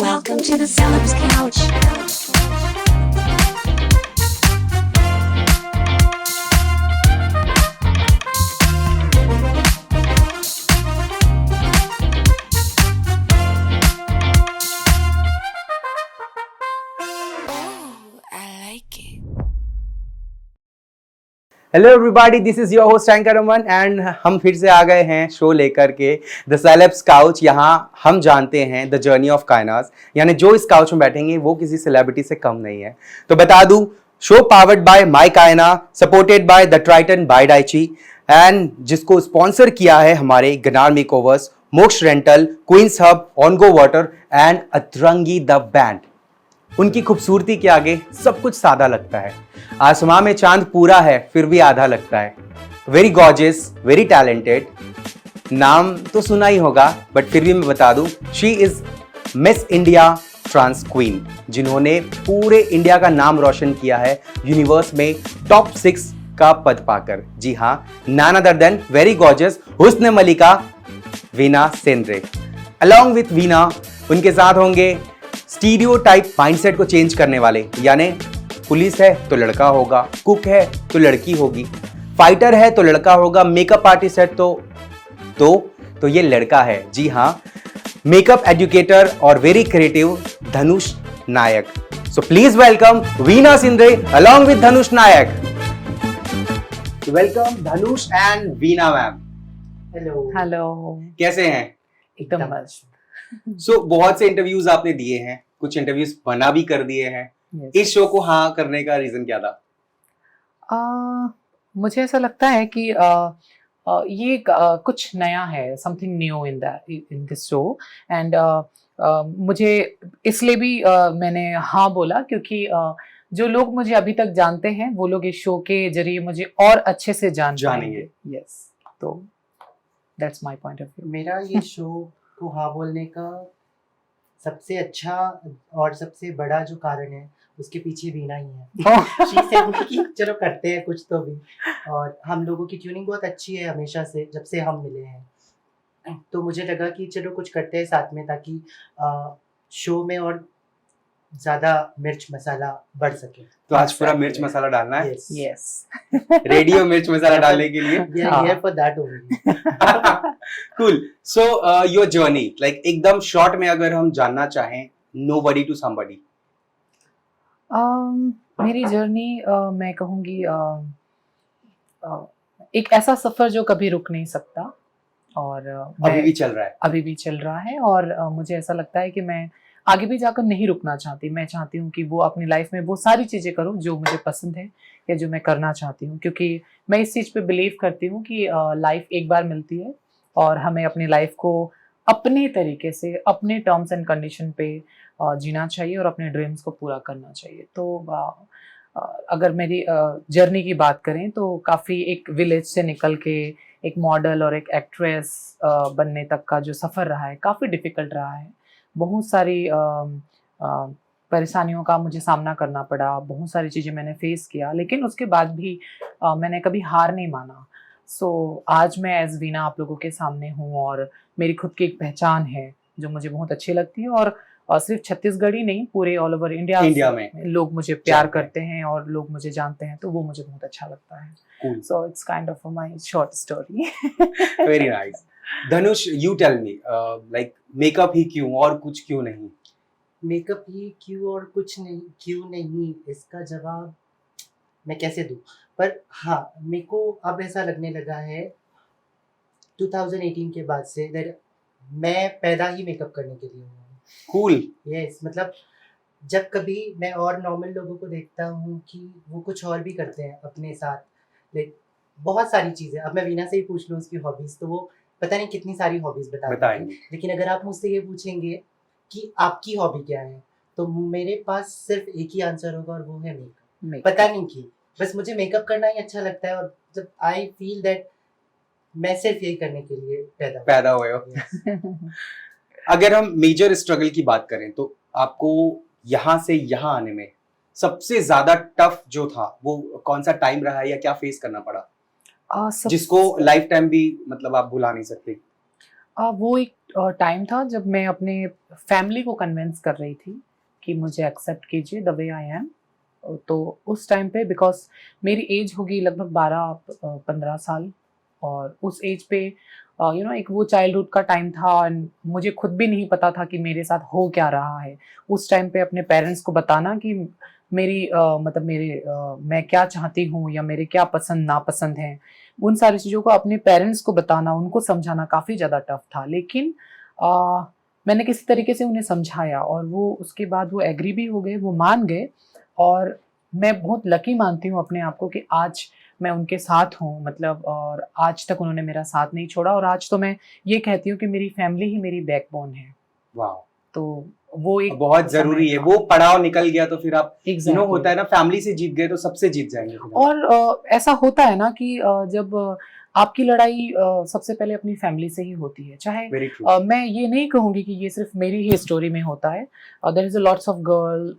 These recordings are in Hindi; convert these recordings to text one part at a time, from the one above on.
Welcome to the Celebs Couch. Hello everybody, this is your host anchor Aman and हम फिर से आ गए हैं शो लेकर के द सेलेब्स काउच। यहाँ हम जानते हैं द जर्नी ऑफ कायनास, यानी जो इस काउच में बैठेंगे वो किसी सेलिब्रिटी से कम नहीं है। तो बता दूं, show powered by my Kayna, supported by the Triton by Daichi and जिसको स्पॉन्सर किया है हमारे Ganar makeovers, Moksh rental, Queens Hub, Ongo Water and Atrangi the band. उनकी खूबसूरती के आगे सब कुछ सादा लगता है। आसमां में चांद पूरा है फिर भी आधा लगता है। वेरी गॉर्जियस, वेरी टैलेंटेड, नाम तो सुना ही होगा बट फिर भी मैं बता दूं, she is Miss India trans queen, जिन्होंने पूरे इंडिया का नाम रोशन किया है यूनिवर्स में टॉप 6 का पद पाकर। जी हाँ, नान अदर देन वेरी गॉर्जियस हुस्न मलिका वीना सेंद्रे। अलॉन्ग विथ वीना उनके साथ होंगे स्टीरियोटाइप माइंडसेट को चेंज करने वाले, यानी पुलिस है तो लड़का होगा, कुक है तो लड़की होगी, फाइटर है तो लड़का होगा, मेकअप आर्टिस्ट है तो ये लड़का है। जी हाँ, मेकअप एजुकेटर और very creative Dhanush Nayak. So please welcome Veena Shinde along with Dhanush Nayak. Welcome Dhanush and Veena ma'am. Hello. Hello. कैसे हैं? एकदम मस्त। सो बहुत से इंटरव्यूज आपने दिए हैं, कुछ इंटरव्यूज बना भी कर दिए हैं। Yes. इस शो को हाँ करने का रीजन क्या था? मुझे ऐसा लगता है कि ये कुछ नया है, something new in this show and मुझे इसलिए भी मैंने हाँ बोला क्योंकि जो लोग मुझे अभी तक जानते हैं वो लोग इस शो के जरिए मुझे और अच्छे से जानेंगे। यस, तो that's my point of view. मेरा ये शो को हाँ बोलने का सबसे अच्छा और सबसे बड़ा जो कारण है उसके पीछे वीना ही है। शी सेड कि चलो करते हैं कुछ तो भी, और हम लोगों की ट्यूनिंग बहुत अच्छी है हमेशा से, जब से हम मिले हैं। तो मुझे लगा कि चलो कुछ करते हैं साथ में ताकि शो में और ज्यादा मिर्च मसाला बढ़ सके। तो आज पूरा मिर्च मसाला डालना है। यस। रेडियो मिर्च मसाला डालने के लिए। We are here for that only. Cool. So your journey, like एकदम शॉर्ट में अगर हम जानना चाहें, नोबडी टू समबडी। मेरी जर्नी मैं कहूँगी एक ऐसा सफर जो कभी रुक नहीं सकता और अभी भी चल रहा है। अभी भी चल रहा है और मुझे ऐसा लगता है कि मैं आगे भी जाकर नहीं रुकना चाहती। मैं चाहती हूँ कि वो अपनी लाइफ में वो सारी चीज़ें करूँ जो मुझे पसंद है या जो मैं करना चाहती हूँ, क्योंकि मैं इस चीज़ पे बिलीव करती हूँ कि लाइफ एक बार मिलती है और हमें अपनी लाइफ को अपने तरीके से, अपने टर्म्स एंड कंडीशन पे जीना चाहिए और अपने ड्रीम्स को पूरा करना चाहिए। तो अगर मेरी जर्नी की बात करें तो काफ़ी एक विलेज से निकल के एक मॉडल और एक एक्ट्रेस बनने तक का जो सफ़र रहा है काफ़ी डिफ़िकल्ट रहा है। बहुत सारी परेशानियों का मुझे सामना करना पड़ा, बहुत सारी चीज़ें मैंने फेस किया, लेकिन उसके बाद भी मैंने कभी हार नहीं माना। सो आज मैं एज वीना आप लोगों के सामने हूँ और मेरी खुद की एक पहचान है जो मुझे बहुत अच्छी लगती है और सिर्फ छत्तीसगढ़ ही नहीं, पूरे ऑल ओवर इंडिया में लोग मुझे प्यार करते हैं और लोग मुझे जानते हैं, तो वो मुझे बहुत अच्छा लगता है। So it's kind of my short story. Very nice. Dhanush, you tell me, like makeup ही क्यों और कुछ क्यों नहीं? मेकअप ही क्यों और कुछ नहीं क्यों नहीं, इसका जवाब मैं कैसे दूं? पर हाँ, मेरे को अब ऐसा लगने लगा है 2018 के बाद से that मैं पैदा ही मेकअप करने के लिए हूँ। कूल। यस, मतलब जब कभी मैं और नॉर्मल लोगों को देखता हूँ कि वो कुछ और भी करते हैं अपने साथ, लाइक बहुत सारी चीज़ें। अब मैं वीना से ही पूछ लूँ उसकी हॉबीज़, तो वो पता नहीं कितनी सारी हॉबीज़ बताएंगे। लेकिन अगर आप मुझसे ये पूछेंगे कि आपकी हॉबी क्या है, तो मेरे पास सिर्फ एक ही आंसर होगा और वो है मेकअप। पता नहीं क्यों, बस मुझे मेकअप करना ही अच्छा लगता है और जब आई फील दैट मैं सिर्फ यही करने के लिए पैदा हुए हो। अगर हम मेजर स्ट्रगल की बात करें तो आपको यहाँ से यहाँ आने में सबसे ज्यादा टफ जो था वो कौन सा टाइम रहा है या क्या फेस करना पड़ा जिसको लाइफ टाइम भी मतलब आप भुला नहीं सकते? वो एक टाइम था जब मैं अपने फैमिली को कन्विंस कर रही थी कि मुझे एक्सेप्ट कीजिए द वे आई एम। तो उस टाइम पे बिकॉज मेरी एज होगी लगभग 12-15 साल, और उस एज पे एक वो चाइल्डहुड का टाइम था and मुझे खुद भी नहीं पता था कि मेरे साथ हो क्या रहा है। उस टाइम पे अपने पेरेंट्स को बताना कि मेरी मैं क्या चाहती हूँ या मेरे क्या पसंद नापसंद हैं, उन सारी चीज़ों को अपने पेरेंट्स को बताना, उनको समझाना काफ़ी ज़्यादा टफ था। लेकिन मैंने किसी तरीके से उन्हें समझाया और वो उसके बाद वो एग्री भी हो गए, वो मान गए। और मैं बहुत लकी मानती हूँ अपने आप को कि आज मैं उनके साथ हूँ, मतलब, और आज तक उन्होंने मेरा साथ नहीं छोड़ा। और आज तो मैं ये कहती हूँ कि मेरी फैमिली ही मेरी बैकबोन है। वाह, तो वो एक बहुत जरूरी है। वो पड़ाव निकल गया तो फिर आप Exactly. होता है ना, फैमिली से जीत गए तो सबसे जीत जाएंगे फिर आप। और ऐसा होता है ना कि जब आपकी लड़ाई सबसे पहले अपनी फैमिली से ही होती है। चाहे Very true. मैं ये नहीं कहूंगी कि ये सिर्फ मेरी ही स्टोरी में होता है। There is a lots of girl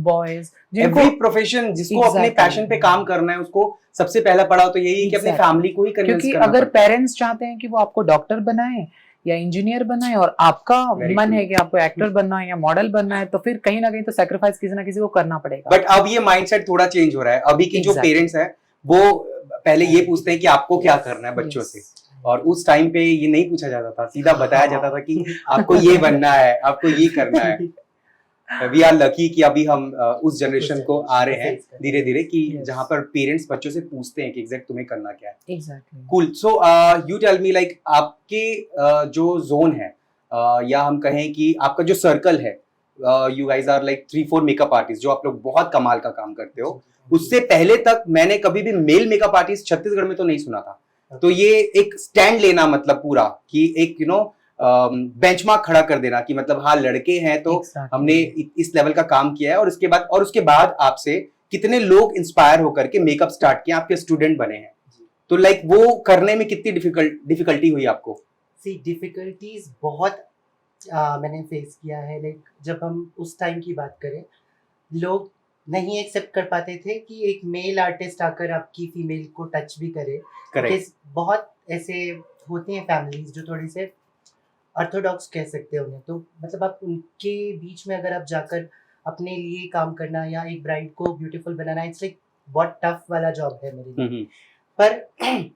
boys जिनको एवरी प्रोफेशन जिसको अपने Exactly. पैशन पे काम करना है, उसको सबसे पहला पड़ाव तो यही है कि अपने Exactly. फैमिली को ही कन्विंस क्योंकि करना अगर पड़ता है। पेरेंट्स चाहते हैं कि वो आपको डॉक्टर बनाए या इंजीनियर बनाए और आपका Very मन true. है कि आपको एक्टर बनना है या मॉडल बनना है, तो फिर कहीं ना कहीं तो सेक्रीफाइस किसी ना किसी को करना पड़ेगा। बट अब ये माइंडसेट थोड़ा चेंज हो रहा है। अभी की जो Exactly. पेरेंट्स हैं वो पहले ये पूछते हैं कि आपको क्या करना है बच्चों Yes. से, और उस टाइम पे ये नहीं पूछा जाता था, सीधा बताया जाता था कि आपको ये बनना है, आपको ये करना है। वी आर लकी कि अभी हम उस जनरेशन को आ रहे हैं धीरे धीरे कि Yes. जहां पर पेरेंट्स बच्चों से पूछते हैं कि एग्जैक्ट तुम्हें करना क्या है। Exactly. Cool. So you tell me, like आपके जो जोन है, या हम कहें कि आपका जो सर्कल है, you guys are like 3-4 makeup artist जो आप लोग बहुत कमाल का काम करते हो। उससे पहले तक मैंने कभी भी मेल मेकअप आर्टिस्ट छत्तीसगढ़ में तो नहीं सुना था। तो ये एक स्टैंड लेना, मतलब पूरा कि एक बेंचमार्क खड़ा कर देना कि मतलब हाँ लड़के हैं तो Exactly. हमने इस लेवल का काम किया है। और उसके बाद आपसे कितने लोग इंस्पायर होकर के मेकअप स्टार्ट किए, आपके स्टूडेंट बने हैं। तो लाइक वो करने में कितनी डिफिकल्टी हुई आपको? सी डिफिकल्टीज बहुत मैंने फेस किया है। लाइक जब हम उस टाइम की बात करें, लोग नहीं एक्सेप्ट कर पाते थे कि एक मेल आर्टिस्ट आकर आपकी फीमेल को टच भी करे। करेक्ट। Because बहुत ऐसे होती हैं फैमिलीज जो थोड़ी से ऑर्थोडॉक्स कह सकते हैं उन्हें, तो मतलब आप उनके बीच में अगर आप जाकर अपने लिए काम करना या एक ब्राइड को ब्यूटीफुल बनाना, इट्स लाइक बहुत टफ वाला जॉब है मेरे लिए। पर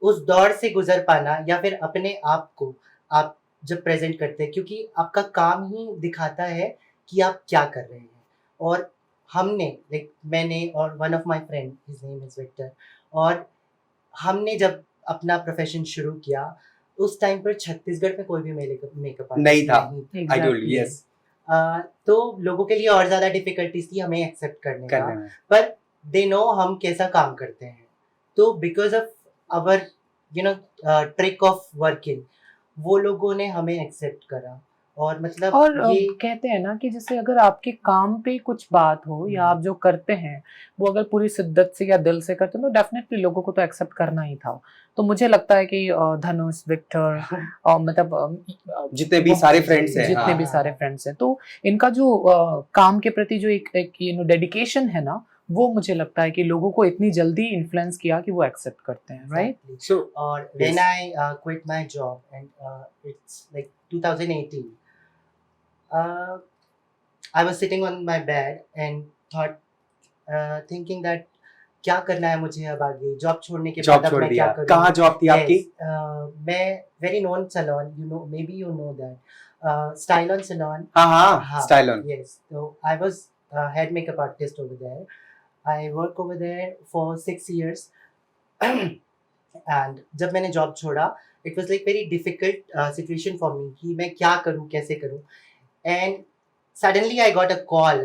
उस दौर से गुजर पाना या फिर अपने आप को आप जब प्रेजेंट करते हैं, क्योंकि आपका काम ही दिखाता है कि आप क्या कर रहे हैं। और हमने लाइक मैंने और one of my friend, his name is Victor, और हमने जब अपना प्रोफेशन शुरू किया उस टाइम पर छत्तीसगढ़ में कोई भी मेकअप नहीं था। Artist I told you, yes. तो लोगों के लिए और ज्यादा डिफिकल्टीज थी हमें एक्सेप्ट करने का। करने में। पर दे नो हम कैसा काम करते हैं, तो because of our trick of working वो लोगों ने हमें एक्सेप्ट करा। और मतलब और ये कहते हैं ना कि जैसे अगर आपके काम पे कुछ बात हो या आप जो करते हैं वो अगर पूरी शिद्दत से या दिल से करते हैं तो डेफिनेटली लोगों को तो एक्सेप्ट करना ही था। तो मुझे लगता है कि धनुष, विक्टर, मतलब जितने भी सारे फ्रेंड्स हैं, जितने हाँ। भी सारे फ्रेंड्स हैं, तो इनका जो काम के प्रति जो एक डेडिकेशन है ना, वो मुझे लगता है कि लोगों को इतनी जल्दी इन्फ्लुएंस किया कि वो एक्सेप्ट करते हैं, राइट? Exactly. So, और yes. when I quit my job and it's like 2018, I was sitting on my bed and thinking that क्या करना है मुझे अब आगे, जॉब छोड़ने के जॉब बाद अब छोड़ मैं दिया। क्या करूँ। कहाँ जॉब थी आपकी? मैं very known salon, maybe you know that, Style On Salon. हाँ, style on. Yes, so I was head makeup artist over there. I work over there for 6 years. And जब मैंने जॉब छोड़ा, it was like very difficult situation for me कि मैं क्या करूँ, कैसे करूँ। And suddenly I got a call.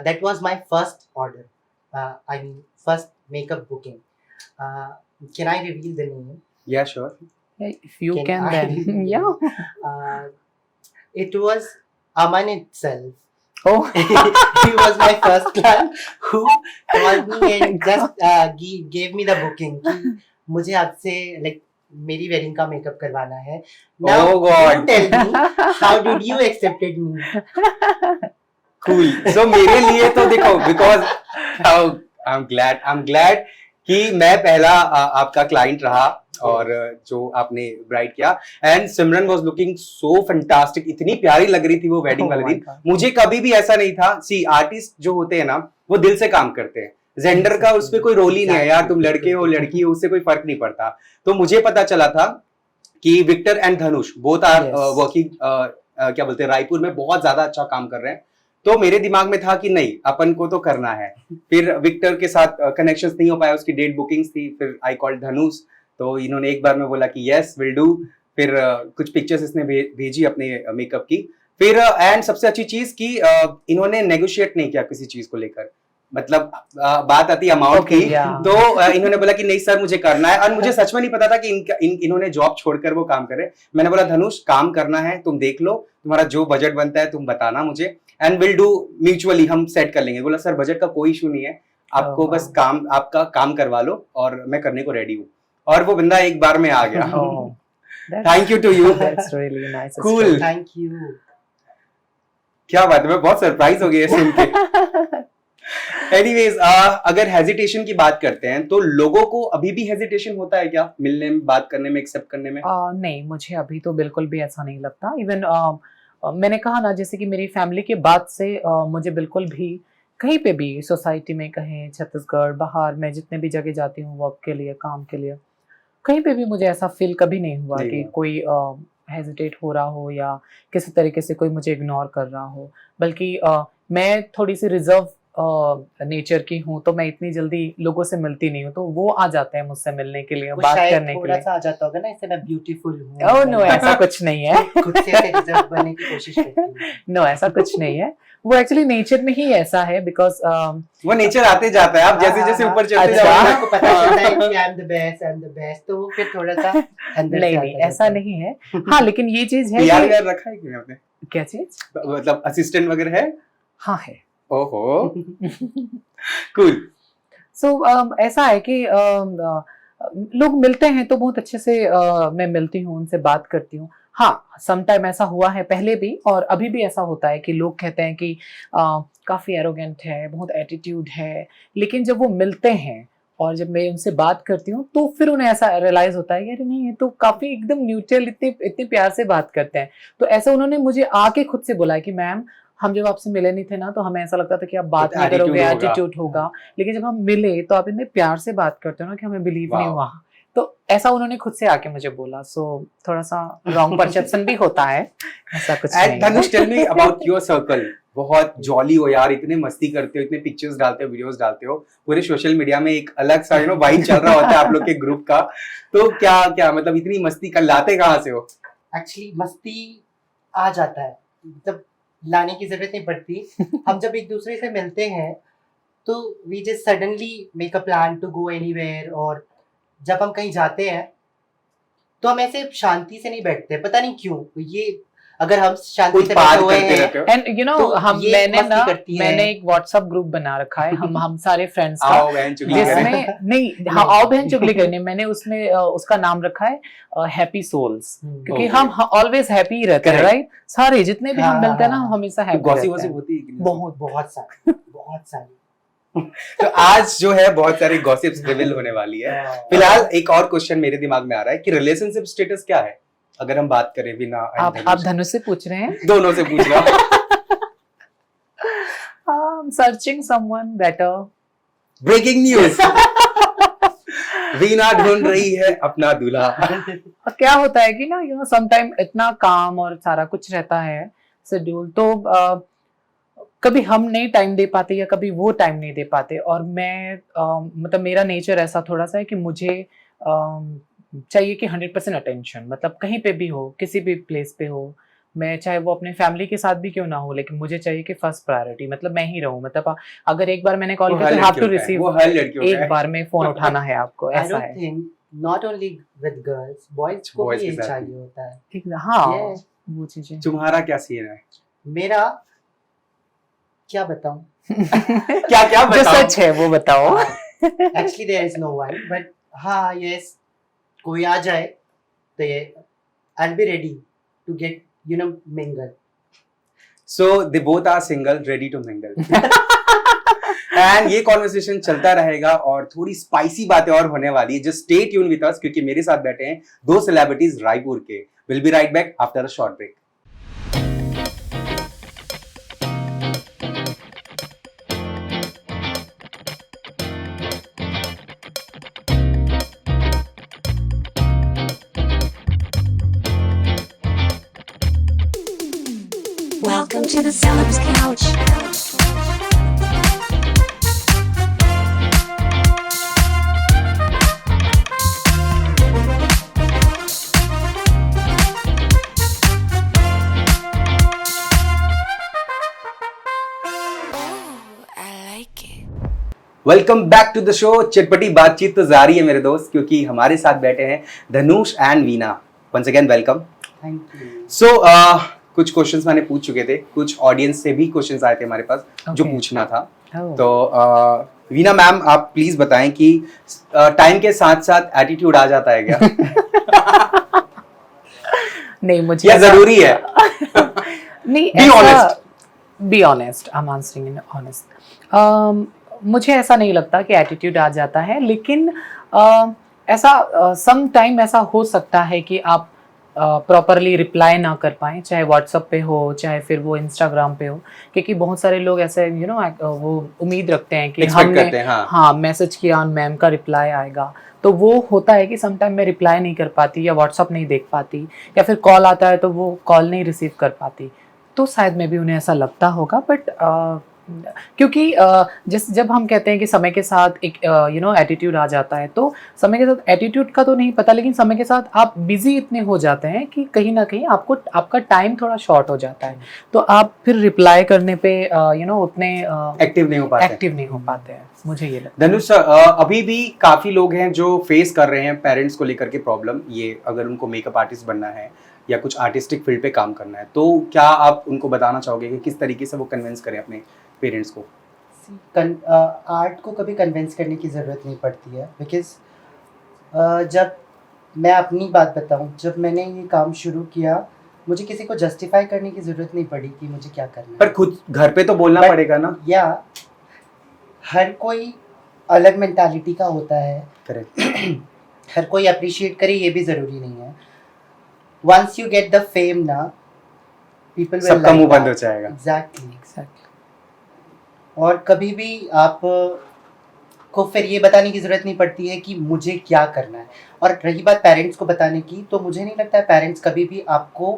That was my first order. I mean, first makeup booking. Can I reveal the name? Yeah, sure. If you Can can I then reveal yeah. It was Aman itself. Oh. He was my first client who called me and just gave me the booking कि मुझे आपसे like मेरी वेडिंग का मेकअप करवाना है। Now Oh God. you tell me how did you accepted me? Cool. So मेरे लिए तो देखो, because I'm glad कि मैं पहला आपका क्लाइंट रहा और जो आपने ब्राइड किया, and Simran was looking so fantastic, इतनी प्यारी लग रही थी वो वेडिंग Oh वाले my दिन। God. मुझे कभी भी ऐसा नहीं था, सी आर्टिस्ट जो होते हैं ना वो दिल से काम करते हैं, जेंडर का उस पे कोई रोल ही नहीं है यार, तुम लड़के हो लड़की हो उससे कोई फर्क नहीं पड़ता। तो मुझे पता चला था कि Victor and Dhanush both are Yes. Working, क्या बोलते हैं, रायपुर में बहुत ज्यादा अच्छा काम कर रहे हैं। तो मेरे दिमाग में था कि नहीं, अपन को तो करना है। फिर विक्टर के साथ कनेक्शंस नहीं हो पाया, उसकी डेट बुकिंग्स थी, फिर आई कॉल्ड धनुष, तो इन्होंने एक बार में बोला कि यस विल डू। फिर कुछ पिक्चर्स इसने भेजी अपने मेकअप की। फिर एंड सबसे अच्छी चीज कि इन्होंने नेगोशिएट नहीं किया किसी चीज को लेकर, मतलब बात आती अमाउंट Okay, की, yeah. तो इन्होंने बोला कि नहीं सर मुझे करना है, और मुझे सच में नहीं पता था कि इन्होंने जॉब छोड़कर वो काम करे। मैंने बोला धनुष काम करना है, तुम देख लो, तुम्हारा जो बजट बनता है तुम बताना मुझे, एंड विल डू म्यूचुअली, हम सेट कर लेंगे। बोला सर बजट का कोई इशू नहीं है, आपको Oh, बस wow. काम, आपका काम करवा लो और मैं करने को रेडी हूँ। और वो बंदा एक बार में आ गया। Oh, thank you to you. that's really nice. Cool. Thank you. क्या बात है, मैं बहुत सरप्राइज हो गया सुन के। एनीवेज, अगर हेजिटेशन की बात करते हैं तो लोगों को अभी भी हेजिटेशन होता है क्या मिलने में, बात करने में, एक्सेप्ट करने में? नहीं, मुझे अभी तो बिल्कुल भी ऐसा नहीं लगता। इवन मैंने कहा ना, जैसे कि मेरी फैमिली के बाद से मुझे बिल्कुल भी कहीं पे भी सोसाइटी में कहें, छत्तीसगढ़, बाहर, मैं जितने भी जगह जाती हूँ वर्क के लिए, काम के लिए, कहीं पे भी मुझे ऐसा फील कभी नहीं हुआ नहीं कि हुआ। कोई हेजिटेट हो रहा हो या किसी तरीके से कोई मुझे इग्नोर कर रहा हो। बल्कि मैं थोड़ी सी रिजर्व नेचर की हूँ, तो मैं इतनी जल्दी लोगों से मिलती नहीं हूँ, तो वो आ जाते हैं मुझसे मिलने के लिए, वो बात शायद करने के थोड़ा लिए। सा आ जाता होगा ना, इससे मैं ब्यूटीफुल हूँ। ओह नो, ऐसा कुछ नहीं है। खुद से ऐसे रिजर्व बनने की कोशिश करती हूँ। नो, ऐसा कुछ नहीं है। वो एक्चुअली नेचर में ही ऐसा है, बिकॉज वो नेचर आते जाता है, आप जैसे जैसे ऊपर चलते अच्छा। जाओगे ना, आपको पता चलता है कि I am the best, I am the best, तो वो फिर थोड़ा सा अंदर से नहीं आता नहीं, जाता ऐसा है। नहीं है। हाँ, लेकिन ये चीज है PR कि यार रखा है कि नहीं आपने, क्या चीज? मतलब असिस्टेंट वगैरह है? हाँ है। ओहो, कूल। सो ऐसा है कि लोग मिलते हैं तो बहुत अच्छे से मैं मिलती हूँ, उनसे बात करती हूँ। हाँ, सम टाइम ऐसा हुआ है पहले भी और अभी भी ऐसा होता है कि लोग कहते हैं कि काफ़ी एरोगेंट है, बहुत एटीट्यूड है, लेकिन जब वो मिलते हैं और जब मैं उनसे बात करती हूँ तो फिर उन्हें ऐसा रियलाइज होता है, यार नहीं, ये तो काफ़ी एकदम न्यूट्रल, इतने इतने प्यार से बात करते हैं। तो ऐसा उन्होंने मुझे आके खुद से बोला है कि मैम, हम जब आपसे मिले नहीं थे ना, तो हमें ऐसा लगता था कि आप बात नहीं करोगे, Attitude होगा। एटीट्यूड होगा, लेकिन जब हम मिले तो आप इतने प्यार से बात करते हो ना कि हमें बिलीव नहीं Wow. हुआ। तो ऐसा उन्होंने खुद से आके मुझे बोला। सो थोड़ा सा रॉन्ग परसेप्शन भी होता है, ऐसा कुछ एंड नहीं धनुष, है। Tell me about your circle. बहुत जॉली हो यार, इतने मस्ती करते हो, इतने पिक्चर्स डालते हो, वीडियोस डालते हो, पूरे सोशल मीडिया में एक अलग सा वाइब चल रहा होता है आप लोग के ग्रुप का। तो क्या क्या मतलब इतनी मस्ती कर लाते कहाँ से हो? एक्चुअली मस्ती आ जाता है, मतलब लाने की जरूरत नहीं पड़ती। हम जब एक दूसरे से मिलते हैं तो we just suddenly make a plan to go anywhere, और जब हम कहीं जाते हैं तो हम ऐसे शांति से नहीं बैठते, पता नहीं क्यों। ये अगर हम शांति से बैठे उत्पाद हुए करते हैं रहते हो। एंड यू नो, तो हम ये मैंने मस्ती ना करती है। मैंने एक व्हाट्सएप ग्रुप बना रखा है, हम सारे फ्रेंड्स का, आओ बहन चुगली करें। जिसमें नहीं, हाँ, आओ बहन चुगली करने, मैंने उसमें उसका नाम रखा है हैप्पी सोल्स, क्योंकि Okay. हम ऑलवेज हैप्पी ही रहते हैं, Correct. राइट? सारे जितने भी हम हाँ, मिलते हैं ना, हाँ, हम हमेशा तो हैप्पी गॉसिप रहते वॉसिप हैं। होती है कि नहीं? बहुत बहुत सारी। तो आज जो है बहुत सारी गॉसिप्स रिवील होने वाली है। फिलहाल एक और क्वेश्चन मेरे दिमाग में आ रहा है कि रिलेशनशिप स्टेटस क्या है, अगर हम बात करें बिना आप धनुष से पूछ रहे हैं? दोनों से पूछ रहा हूँ। Searching someone better. Breaking news, Veena ढूंढ रही है अपना दूल्हा। क्या होता है कि ना, यू नो, सम टाइम इतना काम और सारा कुछ रहता है शेड्यूल, तो कभी हम नहीं टाइम दे पाते या कभी वो टाइम नहीं दे पाते। और मैं मतलब मेरा नेचर ऐसा थोड़ा सा है कि मुझे चाहिए कि 100% अटेंशन, मतलब कहीं पे भी हो, किसी भी प्लेस पे हो, मैं चाहे वो अपने फैमिली के साथ भी क्यों ना हो, लेकिन मुझे चाहिए कि फर्स्ट प्रायोरिटी, मतलब मैं ही रहूं। मतलब अगर एक बार मैंने कॉल वो किया हर तो हैव टू लड़कियों का है, रिसीव, वो हर लड़कियों का एक है। बार में फोन उठाना है आपको, आई ऐसा डोंट है। Think not only with girls, boys को Boys भी के ये साथ चाहिए होता है। हाँ, Yeah. वो चीजें। तुम्हारा क्या सीन है? मेरा क्या बताऊं? क्या क्या जो बताओ? सच है वो बताओ। Actually there is no one, but हाँ, यस, कोई आ जाए तो ये I will be ready to get mingle. So they both are single, ready to mingle. And ये कॉन्वर्सेशन चलता रहेगा और थोड़ी स्पाइसी बातें और होने वाली है। Just stay tune with us, क्योंकि मेरे साथ बैठे हैं दो सेलिब्रिटीज रायपुर के। Will be right back after a short break. Welcome to the Celebs Couch. Welcome back to the show. चटपटी बातचीत तो जारी है मेरे दोस्त, क्योंकि हमारे साथ बैठे हैं Dhanush and Veena. Once again welcome. Thank you. So कुछ क्वेश्चंस मैंने पूछ चुके थे, कुछ ऑडियंस से भी क्वेश्चंस आए थे हमारे पास जो Okay. पूछना था। Oh. तो वीना मैम, आप प्लीज बताएं कि टाइम के साथ साथ एटीट्यूड आ जाता है क्या? नहीं, मुझे या जरूरी है? नहीं, Be honest. Be honest, I am answering in honest. मुझे ऐसा नहीं लगता कि एटीट्यूड आ जाता है, लेकिन ऐसा सम टाइम ऐसा हो सकता है कि आप प्रॉपरली रिप्लाई ना कर पाएं, चाहे व्हाट्सएप पे हो चाहे फिर वो इंस्टाग्राम पे हो, क्योंकि बहुत सारे लोग ऐसे वो उम्मीद रखते हैं कि Expect हमने करते हैं, हाँ। हाँ मैसेज किया, मैम का रिप्लाई आएगा। तो वो होता है कि सम टाइम मैं रिप्लाई नहीं कर पाती या व्हाट्सएप नहीं देख पाती, या फिर कॉल आता है तो वो कॉल नहीं रिसीव कर पाती। तो शायद में भी उन्हें ऐसा लगता होगा, बट क्योंकि जब हम कहते हैं कि समय के साथ एक एटीट्यूड आ जाता है, तो समय के साथ एटीट्यूड का तो नहीं पता, लेकिन समय के साथ आप बिजी इतने हो जाते हैं कि कहीं ना कहीं आपका टाइम थोड़ा शॉर्ट हो जाता है, तो आप फिर रिप्लाई करने पे उतने एक्टिव नहीं हो पाते हैं। मुझे ये लगता धनुष, अभी भी काफी लोग हैं जो फेस कर रहे हैं पेरेंट्स को लेकर के प्रॉब्लम, ये अगर उनको मेकअप आर्टिस्ट बनना है या कुछ आर्टिस्टिक फील्ड पे काम करना है, तो क्या आप उनको बताना चाहोगे कि किस तरीके से वो कन्विंस करें अपने पेरेंट्स को? आर्ट को कभी कन्विंस करने की ज़रूरत नहीं पड़ती है, बिकॉज जब मैं अपनी बात बताऊं, जब मैंने ये काम शुरू किया, मुझे किसी को जस्टिफाई करने की ज़रूरत नहीं पड़ी कि मुझे क्या करना है। पर खुद घर पे तो बोलना But- पड़ेगा ना। या हर कोई अलग मेंटालिटी का होता है, करेक्ट। हर कोई अप्रिशिएट करे ये भी ज़रूरी नहीं है। Once you get the fame ना, पीपल विल सबका मुंह बंद हो जाएगा। एग्जैक्टली। है। और कभी भी आप को फिर ये बताने की ज़रूरत नहीं पड़ती है कि मुझे क्या करना है। और रही बात पेरेंट्स को बताने की, तो मुझे नहीं लगता है पेरेंट्स कभी भी आपको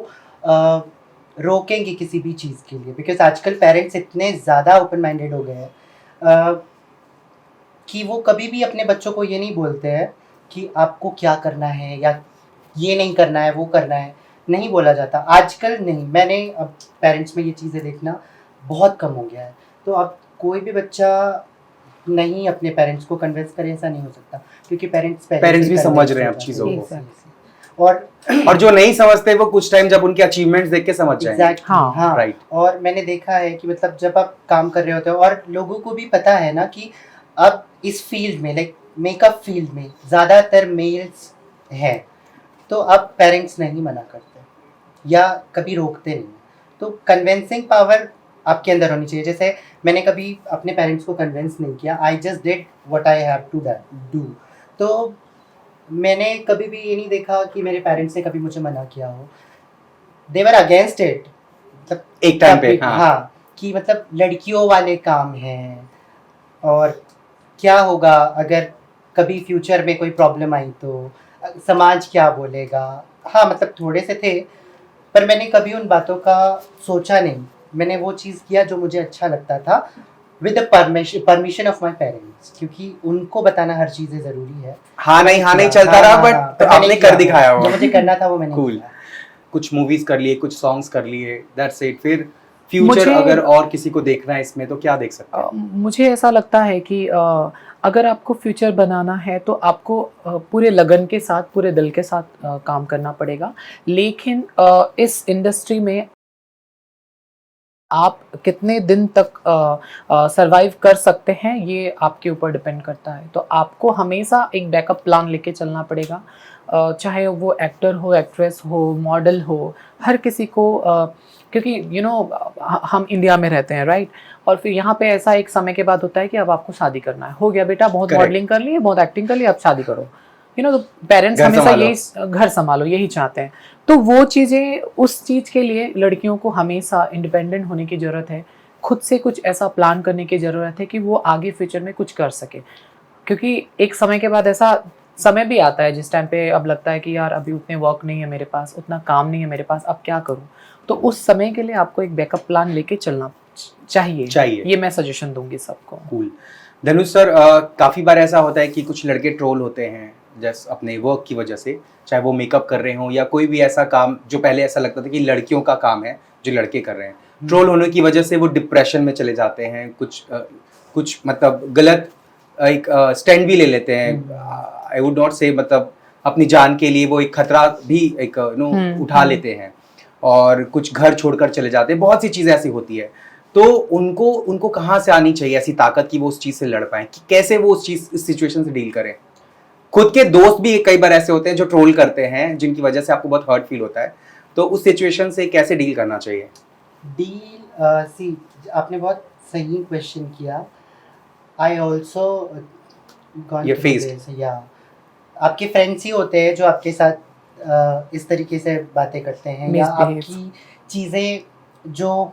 रोकेंगे किसी भी चीज़ के लिए, बिकॉज आजकल पेरेंट्स इतने ज़्यादा ओपन माइंडेड हो गए हैं कि वो कभी भी अपने बच्चों को ये नहीं बोलते हैं कि आपको क्या करना है या ये नहीं करना है, वो करना है, नहीं बोला जाता आजकल। नहीं, मैंने अब पेरेंट्स में ये चीज़ें देखना बहुत कम हो गया है। तो अब कोई भी बच्चा नहीं अपने पेरेंट्स को कन्विंस करे, ऐसा नहीं हो सकता, क्योंकि पेरेंट्स भी समझ रहे हैं अब चीज़ों को। और जो नहीं समझते वो कुछ टाइम जब उनके अचीवमेंट्स देख के समझ जाएंगे। एग्जैक्टली, हाँ राइट। और मैंने देखा है कि मतलब जब आप काम कर रहे होते हो और लोगों को भी पता है ना कि अब इस फील्ड में, लाइक मेकअप फील्ड में ज़्यादातर मेल्स हैं, तो अब पेरेंट्स नहीं मना करते या कभी रोकते नहीं। तो कन्विंसिंग पावर आपके अंदर होनी चाहिए। जैसे मैंने कभी अपने पेरेंट्स को कन्विंस नहीं किया, I just did what I have to do. तो मैंने कभी भी ये नहीं देखा कि मेरे पेरेंट्स ने कभी मुझे मना किया हो। दे वर अगेंस्ट इट, मतलब एक टाइम पे, हाँ, कि मतलब लड़कियों वाले काम हैं और क्या होगा अगर कभी फ्यूचर में कोई प्रॉब्लम आई तो समाज क्या बोलेगा। हाँ, मतलब थोड़े से थे, पर मैंने कभी उन बातों का सोचा नहीं। मैंने वो चीज़ किया जो मुझे अच्छा लगता था, with the permission of my parents, क्योंकि उनको बताना हर चीज़ें ज़रूरी है। हाँ नहीं चलता रहा, बट आपने कर दिखाया जो वो। मुझे करना था वो मैंने Cool. किया। कुछ मूवीज कर लिए, कुछ सॉन्ग्स कर लिए, दैट्स इट। फिर फ्यूचर मुझे- अगर और किसी को देखना है इसमें, तो क्या देख सकते हैं? मुझे ऐसा लगता है कि अगर आपको फ्यूचर बनाना है तो आपको पूरे लगन के साथ, पूरे दिल के साथ काम करना पड़ेगा। लेकिन इस इंडस्ट्री में आप कितने दिन तक सरवाइव कर सकते हैं, ये आपके ऊपर डिपेंड करता है। तो आपको हमेशा एक बैकअप प्लान लेके चलना पड़ेगा, चाहे वो एक्टर हो, एक्ट्रेस हो, मॉडल हो, हर किसी को, क्योंकि हम इंडिया में रहते हैं, राइट, और फिर यहाँ पे ऐसा एक समय के बाद होता है कि अब आपको शादी करना है, हो गया बेटा, बहुत Correct. मॉडलिंग कर ली, बहुत एक्टिंग कर ली, अब शादी करो। तो पेरेंट्स घर हमेशा संभालो। यही, घर संभालो, यही चाहते हैं। तो वो चीज़ें, उस चीज़ के लिए लड़कियों को हमेशा इंडिपेंडेंट होने की ज़रूरत है, खुद से कुछ ऐसा प्लान करने की ज़रूरत है कि वो आगे फ्यूचर में कुछ कर सके। क्योंकि एक समय के बाद ऐसा समय भी आता है जिस टाइम पे अब लगता है कि यार अभी उतने वर्क नहीं है मेरे पास, उतना काम नहीं है मेरे पास, अब क्या करूँ। तो उस समय के लिए आपको एक बैकअप प्लान लेके चलना चाहिए। ये मैं सजेशन दूंगी सबको। कूल। धनुष सर, काफ़ी बार ऐसा होता है कि कुछ लड़के ट्रोल होते हैं जैसे अपने वर्क की वजह से, चाहे वो मेकअप कर रहे हों या कोई भी ऐसा काम जो पहले ऐसा लगता था कि लड़कियों का काम है जो लड़के कर रहे हैं। ट्रोल होने की वजह से वो डिप्रेशन में चले जाते हैं, कुछ मतलब गलत एक स्टैंड भी ले लेते हैं। आई वुड नॉट से, मतलब अपनी जान के लिए वो एक खतरा भी एक उठा लेते हैं और कुछ घर छोड़कर चले जाते हैं। बहुत सी चीज़ें ऐसी होती है। तो उनको कहाँ से आनी चाहिए ऐसी ताकत कि वो उस चीज़ से लड़ पाएं, कि कैसे वो उस सिचुएशन से डील करें। खुद के दोस्त भी कई बार ऐसे होते हैं जो ट्रोल करते हैं, जिनकी वजह से आपको बहुत हर्ट फील होता है। तो उस सिचुएशन से कैसे डील करना चाहिए? सी, आपने बहुत सही क्वेश्चन किया। आई ऑल्सो ये faced। या आपके फ्रेंड्स ही होते हैं जो आपके साथ इस तरीके से बातें करते हैं, या Misbehave। आपकी चीज़ें जो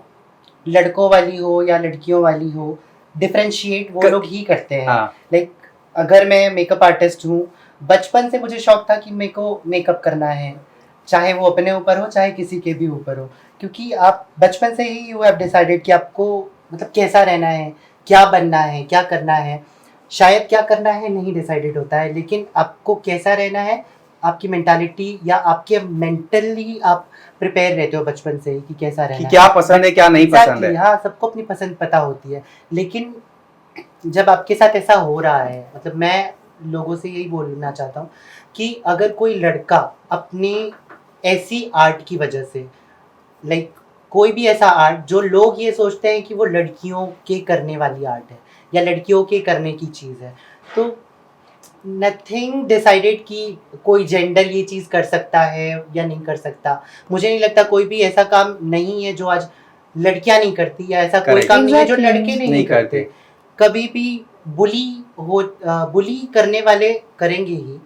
लड़कों वाली हो या लड़कियों वाली हो, डिफरेंशिएट वो लोग ही करते हैं। हाँ। लाइक अगर मैं मेकअप आर्टिस्ट हूँ, बचपन से मुझे शौक था कि मेरे को मेकअप करना है, चाहे वो अपने ऊपर हो चाहे किसी के भी ऊपर हो, क्योंकि आप बचपन से ही यू हैव डिसाइडेड कि आपको मतलब कैसा रहना है, क्या बनना है, क्या करना है। शायद क्या करना है नहीं डिसाइडेड होता है, लेकिन आपको कैसा रहना है, आपकी मेंटालिटी या आपके मेंटली आप प्रिपेयर रहते हो बचपन से ही कि कैसा रहना कि है, क्या पसंद है क्या नहीं पसंद है। हाँ, सबको अपनी पसंद पता होती है। लेकिन जब आपके साथ ऐसा हो रहा है, मतलब मैं लोगों से यही बोलना चाहता हूँ कि अगर कोई लड़का अपनी ऐसी आर्ट की वजह से, लाइक कोई भी ऐसा आर्ट जो लोग ये सोचते हैं कि वो लड़कियों के करने वाली आर्ट है या लड़कियों के करने की चीज़ है, तो नथिंग डिसाइडेड कि कोई जेंडर ये चीज़ कर सकता है या नहीं कर सकता। मुझे नहीं लगता कोई भी ऐसा काम नहीं है जो आज लड़कियां नहीं करती, या ऐसा कोई Correct। काम नहीं है जो Exactly। लड़के नहीं नहीं करते। कभी भी बुली करने वाले करेंगे ही,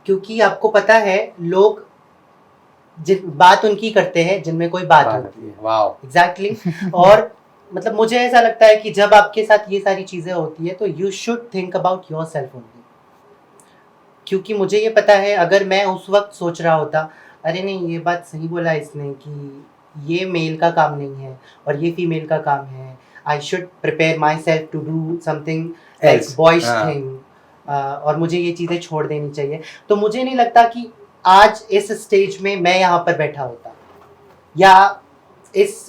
क्योंकि आपको पता है लोग बात उनकी करते हैं जिनमें कोई बात होती है। वाओ। एग्जैक्टली। और मतलब मुझे ऐसा लगता है कि जब आपके साथ ये सारी चीज़ें होती है तो you should think about your self only, क्योंकि मुझे ये पता है अगर मैं उस वक्त सोच रहा होता अरे नहीं ये बात सही बोला इसने कि ये मेल का काम नहीं है और ये फीमेल का काम है, I should prepare myself to do something like boys thing, और मुझे ये चीज़ें छोड़ देनी चाहिए, तो मुझे नहीं लगता कि आज इस स्टेज में मैं यहाँ पर बैठा होता या इस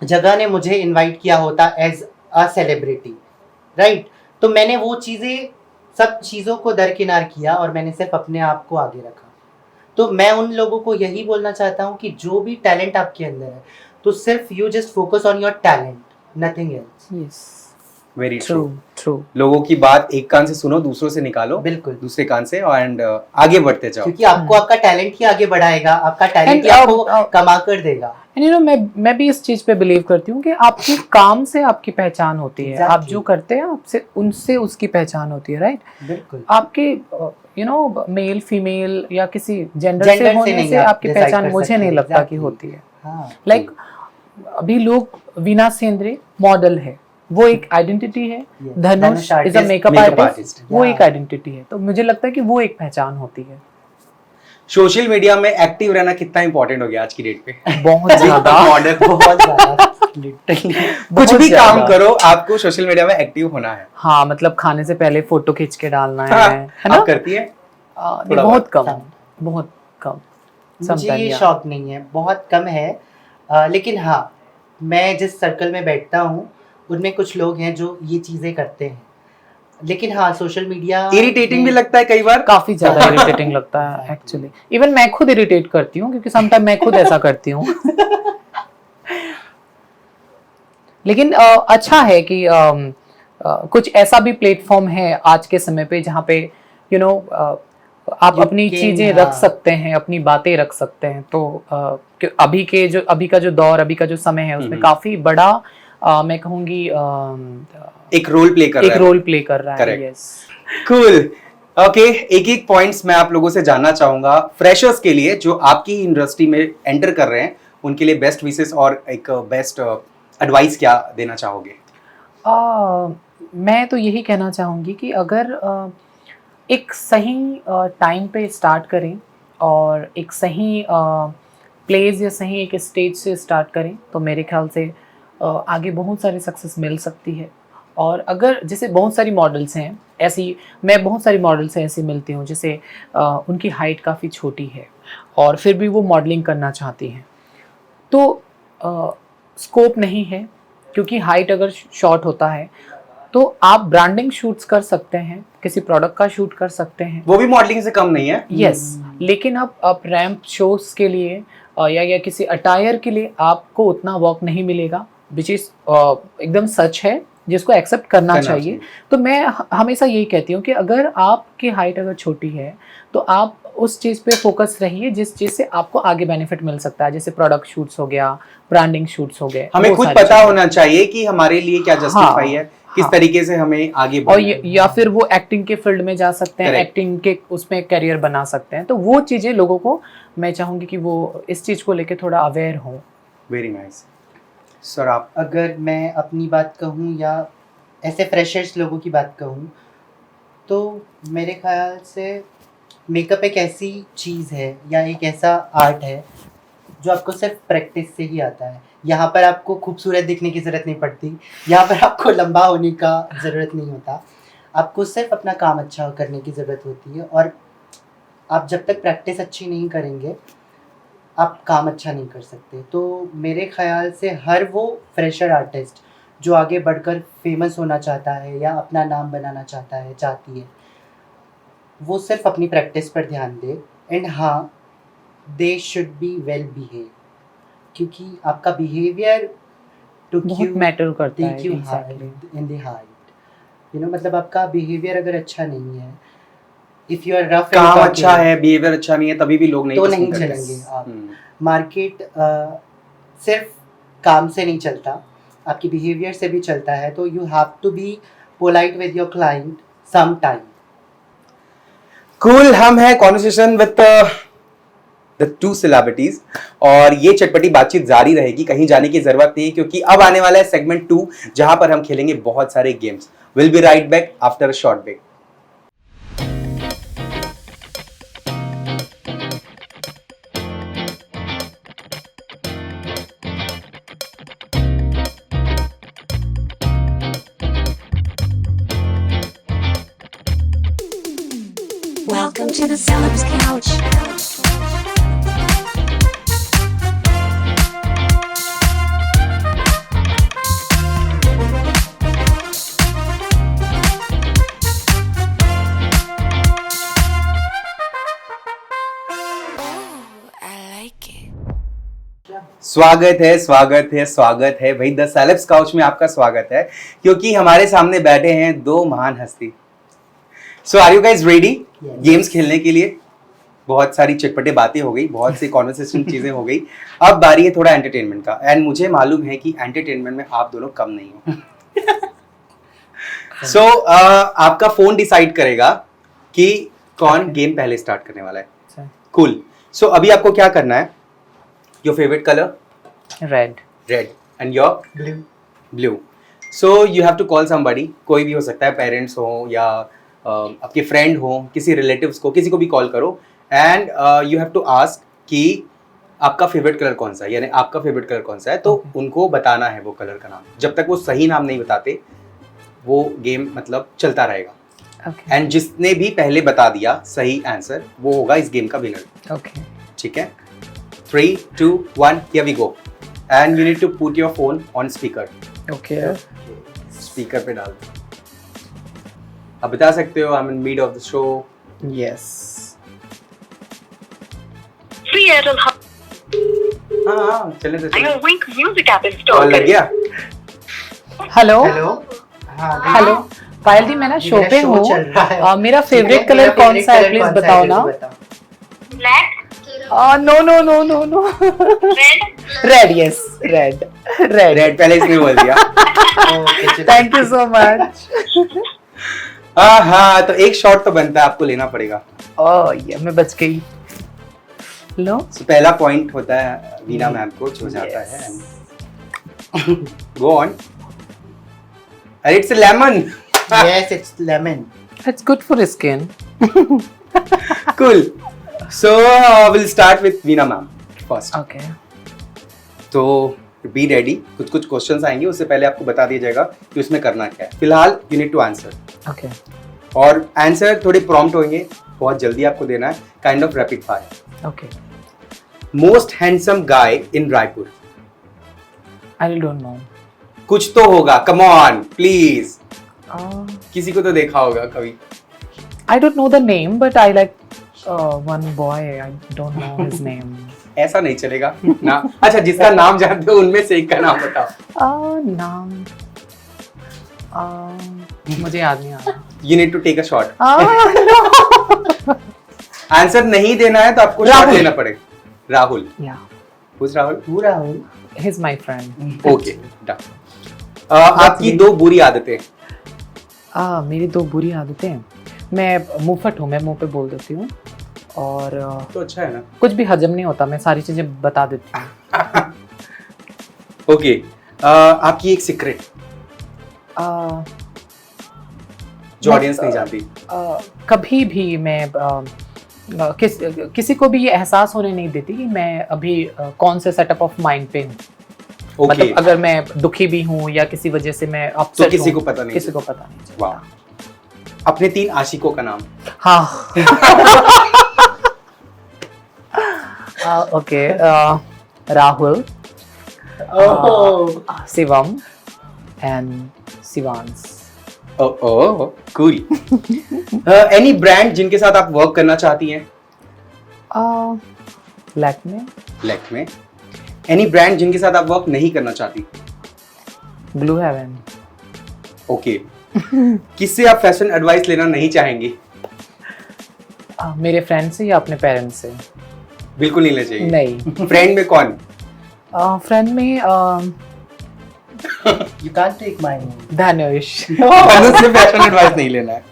जगह ने मुझे इनवाइट किया होता एज अ सेलिब्रिटी, राइट। तो मैंने वो चीज़ें, सब चीज़ों को दरकिनार किया और मैंने सिर्फ अपने आप को आगे रखा। तो मैं उन लोगों को यही बोलना चाहता हूँ कि जो भी टैलेंट आपके अंदर है, तो सिर्फ you just focus on your talent, nothing else. Yes, very true. True. लोगों की बात एक कान से सुनो, दूसरों से निकालो, बिल्कुल, दूसरे कान से, एंड आगे बढ़ते जाओ। क्योंकि आपको आपका टैलेंट ही आगे बढ़ाएगा, आपका टैलेंट ही And, आपको कमा कर देगा। मैं भी इस चीज पे बिलीव करती हूँ कि आपके काम से आपकी पहचान होती है। आप Exactly। जो करते हैं आपसे उनसे उसकी पहचान होती है, राइट। बिल्कुल, आपके मेल फीमेल या किसी जेंडर Gender से से होने नहीं से आप आपकी decide पहचान कर मुझे सकते नहीं हैं। लगता कि Exactly। होती है। हाँ, लाइक अभी लोग, वीना सेंद्रे मॉडल है, वो एक आइडेंटिटी है। Yes। Dhanush is a artist, makeup makeup artist, artist। वो Yeah। एक आइडेंटिटी है। तो मुझे लगता है कि वो एक पहचान होती है। सोशल मीडिया में एक्टिव रहना कितना इंपॉर्टेंट हो गया आज की डेट पे? बहुत ज्यादा। मॉडल बहुत ज्यादा लिटरली कुछ भी ज्यादा। काम करो, आपको सोशल मीडिया में एक्टिव होना है। हाँ, मतलब खाने से पहले फोटो खींच के डालना हाँ, है ना। आप करती है? नहीं, थोड़ा बहुत कम, हाँ। बहुत कम। मुझे Sometime, ये yeah। शौक नहीं है, बहुत कम है। लेकिन हाँ, मैं जिस सर्कल में बैठता हूँ उनमें कुछ लोग हैं जो ये चीज़ें करते हैं। लेकिन हाँ, सोशल मीडिया इरिटेटिंग भी लगता है कई बार। काफी ज्यादा इरिटेटिंग लगता है एक्चुअली। इवन मैं खुद इरिटेट करती हूँ, क्योंकि समटाइम मैं खुद ऐसा करती हूँ। लेकिन अच्छा है कि कुछ ऐसा भी प्लेटफॉर्म है आज के समय पे जहाँ पे आप You अपनी can, चीजें रख सकते हैं, अपनी बातें रख सकते हैं। तो अभी का जो दौर, अभी का जो समय है उसमें काफी बड़ा मैं कहूंगी एक रोल प्ले कर रहा है। Correct. Yes. कूल। ओके, एक एक पॉइंट्स मैं आप लोगों से जानना चाहूंगा। फ्रेशर्स के लिए जो आपकी इंडस्ट्री में एंटर कर रहे हैं उनके लिए बेस्ट विशेस और एक बेस्ट एडवाइस क्या देना चाहोगे? मैं तो यही कहना चाहूँगी कि अगर एक सही टाइम पे स्टार्ट करें और एक सही प्लेस या सही एक स्टेज से स्टार्ट करें तो मेरे ख्याल से आगे बहुत सारी सक्सेस मिल सकती है। और अगर जैसे बहुत सारी मॉडल्स हैं ऐसी, मैं बहुत सारी मॉडल्स हैं ऐसी मिलती हूँ जैसे उनकी हाइट काफ़ी छोटी है और फिर भी वो मॉडलिंग करना चाहती हैं, तो स्कोप नहीं है क्योंकि हाइट अगर शॉर्ट होता है तो आप ब्रांडिंग शूट्स कर सकते हैं, किसी प्रोडक्ट का शूट कर सकते हैं, वो भी मॉडलिंग से कम नहीं है। यस लेकिन आप रैंप शोज के लिए या किसी अटायर के लिए आपको उतना वर्क नहीं मिलेगा, विच इज एकदम सच है जिसको एक्सेप्ट करना चाहिए। तो मैं हमेशा यही कहती हूँ कि अगर आपकी हाइट अगर छोटी है तो आप उस चीज़ पे फोकस रहिए जिस चीज़ से आपको आगे बेनिफिट मिल सकता है, जैसे प्रोडक्ट शूट्स हो गया, ब्रांडिंग शूट्स हो गए। हमें खुद पता होना चाहिए कि हमारे लिए क्या जस्टिफाई है, किस तरीके से हमें आगे और या फिर वो एक्टिंग के फील्ड में जा सकते हैं, एक्टिंग के उसमें करियर बना सकते हैं। तो वो चीज़ें लोगों को मैं चाहूँगी कि वो इस चीज़ को लेके थोड़ा अवेयर हो। Very nice. सर आप? अगर मैं अपनी बात कहूँ या ऐसे फ्रेशर्स लोगों की बात कहूँ तो मेरे ख्याल से मेकअप एक ऐसी चीज़ है या एक ऐसा आर्ट है जो आपको सिर्फ प्रैक्टिस से ही आता है। यहाँ पर आपको खूबसूरत दिखने की ज़रूरत नहीं पड़ती, यहाँ पर आपको लंबा होने का ज़रूरत नहीं होता, आपको सिर्फ अपना काम अच्छा करने की ज़रूरत होती है। और आप जब तक प्रैक्टिस अच्छी नहीं करेंगे आप काम अच्छा नहीं कर सकते। तो मेरे ख्याल से हर वो फ्रेशर आर्टिस्ट जो आगे बढ़कर फेमस होना चाहता है या अपना नाम बनाना चाहता है, चाहती है, वो सिर्फ अपनी प्रैक्टिस पर ध्यान दे। एंड हाँ, they should be well behave, क्योंकि आपका बिहेवियर बहुत मैटर करता है in the height. You know, मतलब आपका बिहेवियर अगर अच्छा नहीं है, इफ यू आर रफ, काम अच्छा है बिहेवियर अच्छा नहीं है, तभी भी लोग नहीं तो नहीं चलेंगे आप। मार्केट सिर्फ काम से नहीं चलता, आपकी बिहेवियर से भी चलता है। तो you have to be polite with your client some time. Cool. हम है conversation with the two celebrities और ये चटपटी बातचीत जारी रहेगी, कहीं जाने की जरूरत नहीं क्योंकि अब आने वाला है सेगमेंट 2 जहां पर हम खेलेंगे बहुत सारे games. Will be right back after a short break. Welcome to the Celebs Couch. स्वागत है भाई, द सेलेब्स काउच में आपका स्वागत है क्योंकि हमारे सामने बैठे हैं दो महान हस्ती। So are you guys ready games खेलने के लिए? बहुत सारी चटपटे बातें हो गई, बहुत सी कॉन्वर्सेशन चीजें हो गई, अब बारी है थोड़ा एंटरटेनमेंट का। एंड मुझे मालूम है कि एंटरटेनमेंट में आप दोनों कम नहीं हो। सो आपका फोन डिसाइड करेगा कि कौन गेम पहले स्टार्ट करने वाला है। कूल। सो अभी आपको क्या करना है? Your favourite colour? Red and your? Blue. So you have to call somebody, कोई भी हो सकता है, पेरेंट्स हो या आपके फ्रेंड हो, किसी रिलेटिव्स को, किसी को भी कॉल करो and you have to ask कि आपका फेवरेट कलर कौन सा है, यानी आपका फेवरेट कलर कौन सा है। तो उनको बताना है वो कलर का नाम। जब तक वो सही नाम नहीं बताते वो गेम मतलब चलता रहेगा। एंड जिसने भी पहले बता दिया सही आंसर वो होगा इस गेम का विनर। ठीक है? 3, 2, 1 here we go and you need to put your phone on speaker. Speaker पे डाल दो। अब बता सकते हो I'm in mid of the show. Yes. Free Airtel Hub. हाँ चले तो Your Wink Music app installed. Call लग गया? हेलो हाँ, हेलो पायल दी, मैं ना शो पे हूँ। मेरा फेवरेट कलर कौन सा है प्लीज बताओ ना। Black. No. Red, yes, red. Red पहले इसने बोल दिया। ओके चलो। Thank you so much. हाँ, तो एक शॉट तो बनता है, आपको लेना पड़ेगा। Oh, yeah, मैं बच गई। लो। So, पहला पॉइंट होता है वीना मैम को जो जाता है। Go on. अरे it's a lemon. Yes, it's lemon. It's good for skin. Cool. So we'll start with Veena ma'am first. Okay. तो बी रेडी, कुछ कुछ क्वेश्चंस आएंगे, उससे पहले आपको बता दिया जाएगा कि उसमें करना क्या है। फिलहाल you need to answer, Okay. और आंसर थोड़े प्रॉम्प्ट होंगे, बहुत जल्दी आपको देना है, kind of rapid fire. Okay. Most handsome guy in Raipur. I don't know. कुछ तो होगा, कम ऑन प्लीज, Uh, किसी को तो देखा होगा कभी। I don't know the name, but I like one boy. I don't know his name. ऐसा नहीं चलेगा ना। अच्छा, जिसका नाम जानते हो उनमें से एक का नाम बताओ। नाम मुझे याद नहीं आ रहा। You need to take a shot. No. Answer नहीं देना है तो आपको शॉट राहुल। लेना पड़ेगा। राहुल। Yeah, Who's Rahul? पूरा हो। he's my friend. Okay, done. आपकी दो बुरी आदतें। मेरी दो बुरी आदतें, मैं मुंहफट हूँ, मैं मुंह पे बोल देती हूँ, और तो अच्छा है ना। कुछ भी हजम नहीं होता, मैं सारी चीजें बता देती हूँ। ओके, आपकी एक सीक्रेट जो ऑडियंस नहीं जानती। कभी भी मैं किसी को भी ये एहसास होने नहीं देती कि मैं अभी कौन से सेटअप ऑफ माइंड पे हूँ। ओके, मतलब अगर मैं दुखी भी हूँ या किसी वजह से मैं तो अपसेट किसी को पता नहीं किसी को पता नहीं चलता। वाह। अपने 3 आशिकों का नाम। हाँ। Okay, Rahul, Shivam and Shivansh. Oh cool. Any brand जिनके साथ आप वर्क करना चाहती हैं? लैक्मे, लैक्मे। एनी ब्रांड जिनके साथ आप वर्क नहीं करना चाहती? Blue heaven. ओके। किससे आप फैशन एडवाइस लेना नहीं चाहेंगी? मेरे फ्रेंड से या अपने पेरेंट्स से? बिल्कुल नहीं लेना चाहिए। नहीं। फ्रेंड में कौन? फ्रेंड में You can't take my name. धनुष। उससे फैशन एडवाइस नहीं लेना है।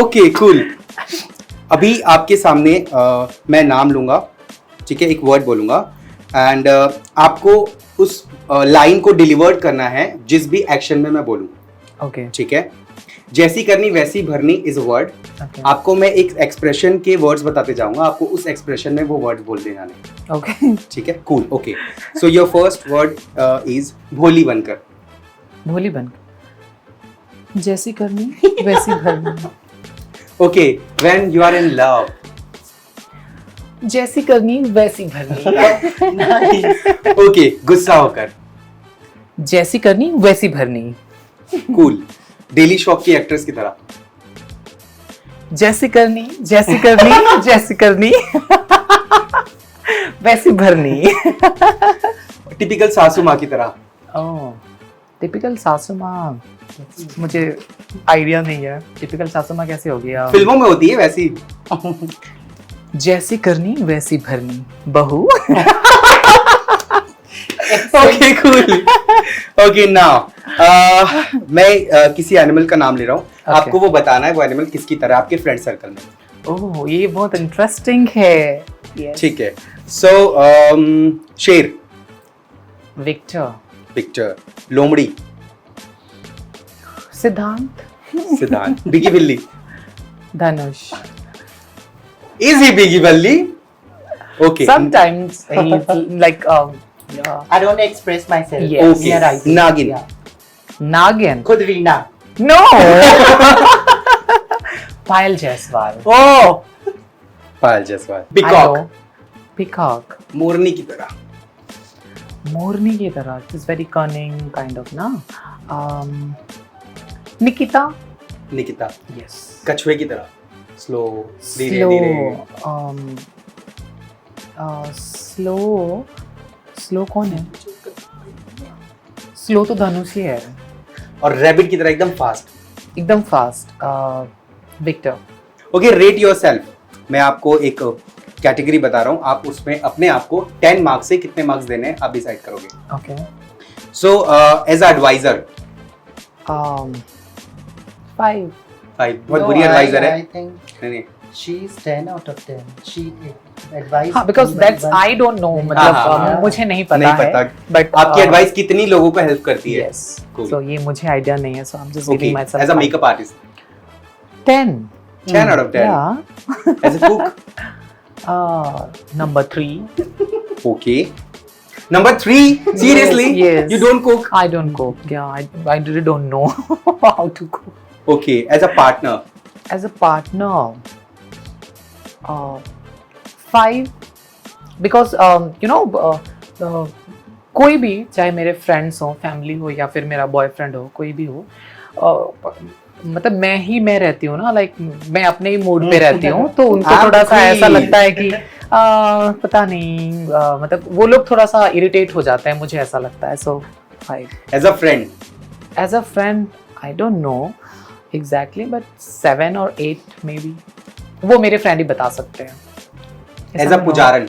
Okay cool. अभी आपके सामने मैं नाम लूंगा, ठीक है, एक वर्ड बोलूंगा, एंड आपको उस लाइन को डिलीवर करना है जिस भी एक्शन में मैं बोलूं, ओके। ठीक है। जैसी करनी वैसी भरनी इज वर्ड। आपको मैं एक एक्सप्रेशन के वर्ड्स बताते जाऊंगा, आपको उस एक्सप्रेशन में वो वर्ड बोल देना है, ओके। ठीक है। Cool. Okay, so your first word is भोली बनकर। भोली बनकर, जैसी करनी वैसी भरनी। Okay, when you are in love. जैसी करनी वैसी भरनी। ओके, गुस्सा होकर। जैसी करनी वैसी भरनी। कूल। डेली शॉप की एक्ट्रेस की तरह। जैसी करनी जैसी करनी वैसी भरनी। टिपिकल सासू माँ की तरह। ओह, टिपिकल सासू माँ, मुझे आइडिया नहीं है टिपिकल सासू माँ कैसे होगी यार। फिल्मों में होती है वैसी। जैसी करनी वैसी भरनी बहू। Okay cool. ओके नाउ मैं किसी एनिमल का नाम ले रहा हूँ, आपको वो बताना है वो एनिमल किसकी तरह आपके फ्रेंड सर्कल में। ओह, ये बहुत इंटरेस्टिंग है। ठीक है। सो शेर। विक्टर। पिक्चर। लोमड़ी। सिद्धांत। सिद्धांत। बिगी बिल्ली। धनुष। इज ही बिगी बिल्ली? Okay. Sometimes he's like yeah. I don't express myself. Yes. Okay. Yeah, right. नागिन। Yeah. नागिन। खुद वीणा। No. पायल जायसवाल। ओह, पायल जायसवाल। पिकॉक। पिकॉक। मोरनी की तरह। मोरनी की तरह, it is very cunning kind of ना। निकिता। निकिता। यस। कछुए की तरह। स्लो, धीरे स्लो। धीरे। स्लो। स्लो कौन है? स्लो तो धनुष ही है। और रैबिट की तरह एकदम फास्ट। एकदम fast. Victor. Okay, rate yourself. मैं आपको एक कैटेगरी बता रहा हूँ, आप उसमें अपने आप को 10 मार्क्स से कितने मार्क्स देने हैं आप डिसाइड करोगे. Okay. So as adviser 5. 5 बहुत बुरी एडवाइजर है. I think नहीं नहीं she's 10 out of 10. She advised. हाँ, because that's I don't know. मतलब हाँ. मुझे नहीं पता नहीं है. पता. But आपकी एडवाइस कितनी लोगों को हेल्प करती है? Yes. Cool. So ये मुझे आइडिया नहीं है. So I'm just Okay. giving myself As a 5. makeup artist, 10. 10 out of 10. Yeah. As a cook, Number 3. okay. Number 3, seriously? Yes. You don't cook? I don't cook. Yeah, I really don't know how to cook. Okay. As a partner, As a partner, 5. Because कोई भी, चाहे मेरे फ्रेंड्स हो, फैमिली हो या फिर मेरा बॉयफ्रेंड हो, कोई भी हो, मतलब मैं रहती हूँ ना, लाइक मैं अपने ही मूड पे रहती हूँ, तो उनको आप थोड़ा सा queen. ऐसा लगता है कि पता नहीं, मतलब वो लोग थोड़ा सा इरिटेट हो जाते हैं, मुझे ऐसा लगता है. सो 5. as a friend, As a friend, I don't know exactly, but 7 or 8 maybe. वो मेरे फ्रेंड ही बता सकते हैं. as a पुजारन.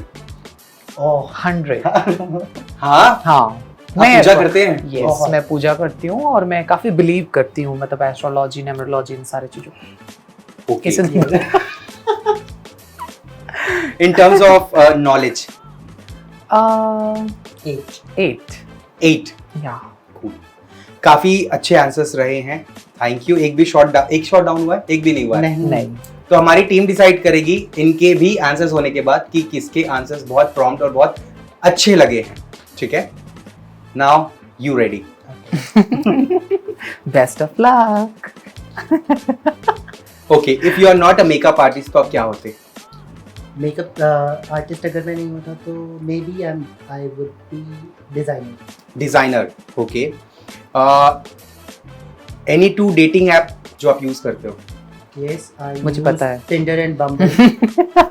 Oh. 100. हाँ. हाँ, आप पूजा करते हैं? यस, बहुत. मैं पूजा करती हूँ और मैं काफी बिलीव करती हूँ, मतलब एस्ट्रोलॉजी, न्यूमरोलॉजी, इन सारे चीजों को. Okay. इसलिए In terms of knowledge, 8. 8. 8. या Cool. काफी अच्छे आंसर्स रहे हैं. Thank you. एक शॉट डाउन हुआ है? एक भी नहीं हुआ है? नहीं. तो हमारी टीम डिसाइड करेगी इनके भी आंसर्स होने के बाद कि किसके आंसर्स बहुत प्रॉम्प्ट और बहुत अच्छे लगे हैं. ठीक है. Now you ready? Best of luck. Okay. If you are not a makeup artist तो आप क्या होते? मेकअप आर्टिस्ट अगर मैं नहीं होता तो maybe I would be designer. Designer. Okay. Any 2 dating app जो आप यूज करते हो? यस, आई मुझे पता है. Tinder and bumble.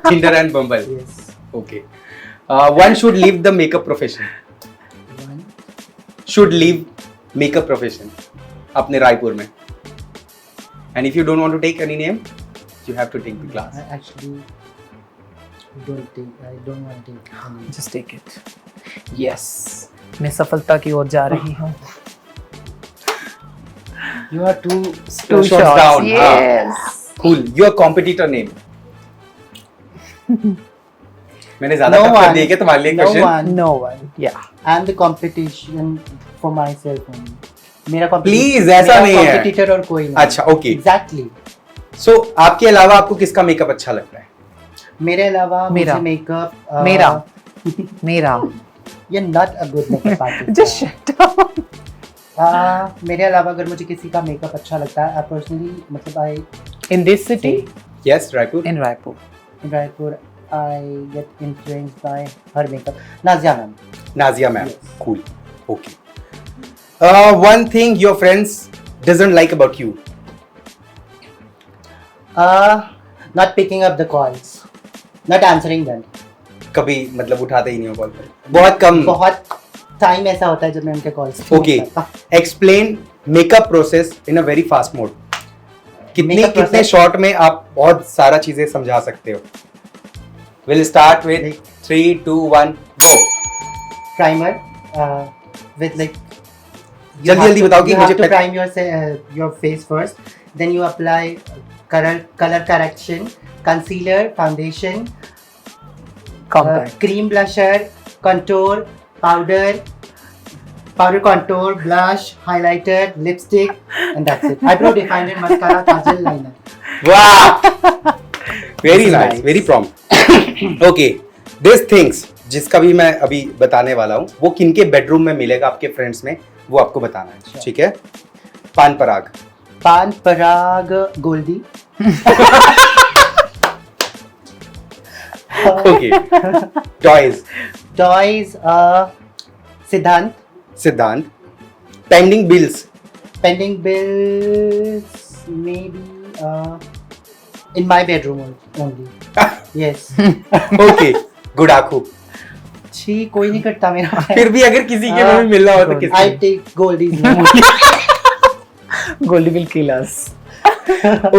Tinder and Bumble. Yes. Okay. One should leave the makeup profession. One. Should leave makeup profession. अपने रायपुर में. And if you don't want to take any name, you have to take the class. I actually I don't want to take any. Just take it. Yes, मैं सफलता की ओर जा रही हूँ. You are two Two shots down. Yes. Cool. Your competitor name. मैंने ज्यादा No टक्कर one. दी है तुम्हारे लिए No question. one. No one. Yeah. I'm the competition for myself only. मेरा Please, ऐसा नहीं है. competitor और कोई नहीं. अच्छा, okay. Exactly. So आपके अलावा आपको किसका मेकअप अच्छा लगता है? मेरे अलावा मेरा. मुझे मेकअप मेरा. You're not a good makeup artist. Just shut up. मेरे अलावा अगर मुझे किसी का मेकअप अच्छा लगता है, I personally मतलब I In this city? Yes, Raipur. In Raipur. in Raipur I get influenced by her makeup. Nazia ma'am. Nazia ma'am. Yes. Cool. Okay. One thing your friends doesn't like about you. Not picking up the calls. Not answering them. कभी मतलब उठाते ही नहीं हो कॉल पर. बहुत कम. बहुत टाइम ऐसा होता है जब मैं उनके calls Okay. Explain makeup process in a very fast mode. कितने Makeup कितने process? शॉर्ट में आप बहुत सारा चीजें समझा सकते हो? We'll start with 3, 2, 1, go. Primer with like जल्दी बताओ कि you मुझे have to prime your face first, then you apply color correction, concealer, foundation, Compact. cream blusher, contour, powder contour, blush, highlighter, lipstick, and that's it. Eyebrow definer, mascara, kajal, liner. Wow. Very This is nice. nice. Very prompt. Okay. These things जिसका भी मैं अभी बताने वाला हूँ वो किनके बेडरूम में मिलेगा आपके फ्रेंड्स में वो आपको बताना है. Sure. ठीक है. पान पराग. Pan Parag Goldie. Okay. Toys. Toys, Siddhant. सिद्धांत. Pending bills. Pending bills, maybe in my bedroom only. Yes. Okay. Good आखू. छी कोई नहीं करता मेरा. फिर भी अगर किसी के में भी मिलना हो तो I किसके? take Goldie's name. Goldie will kill us.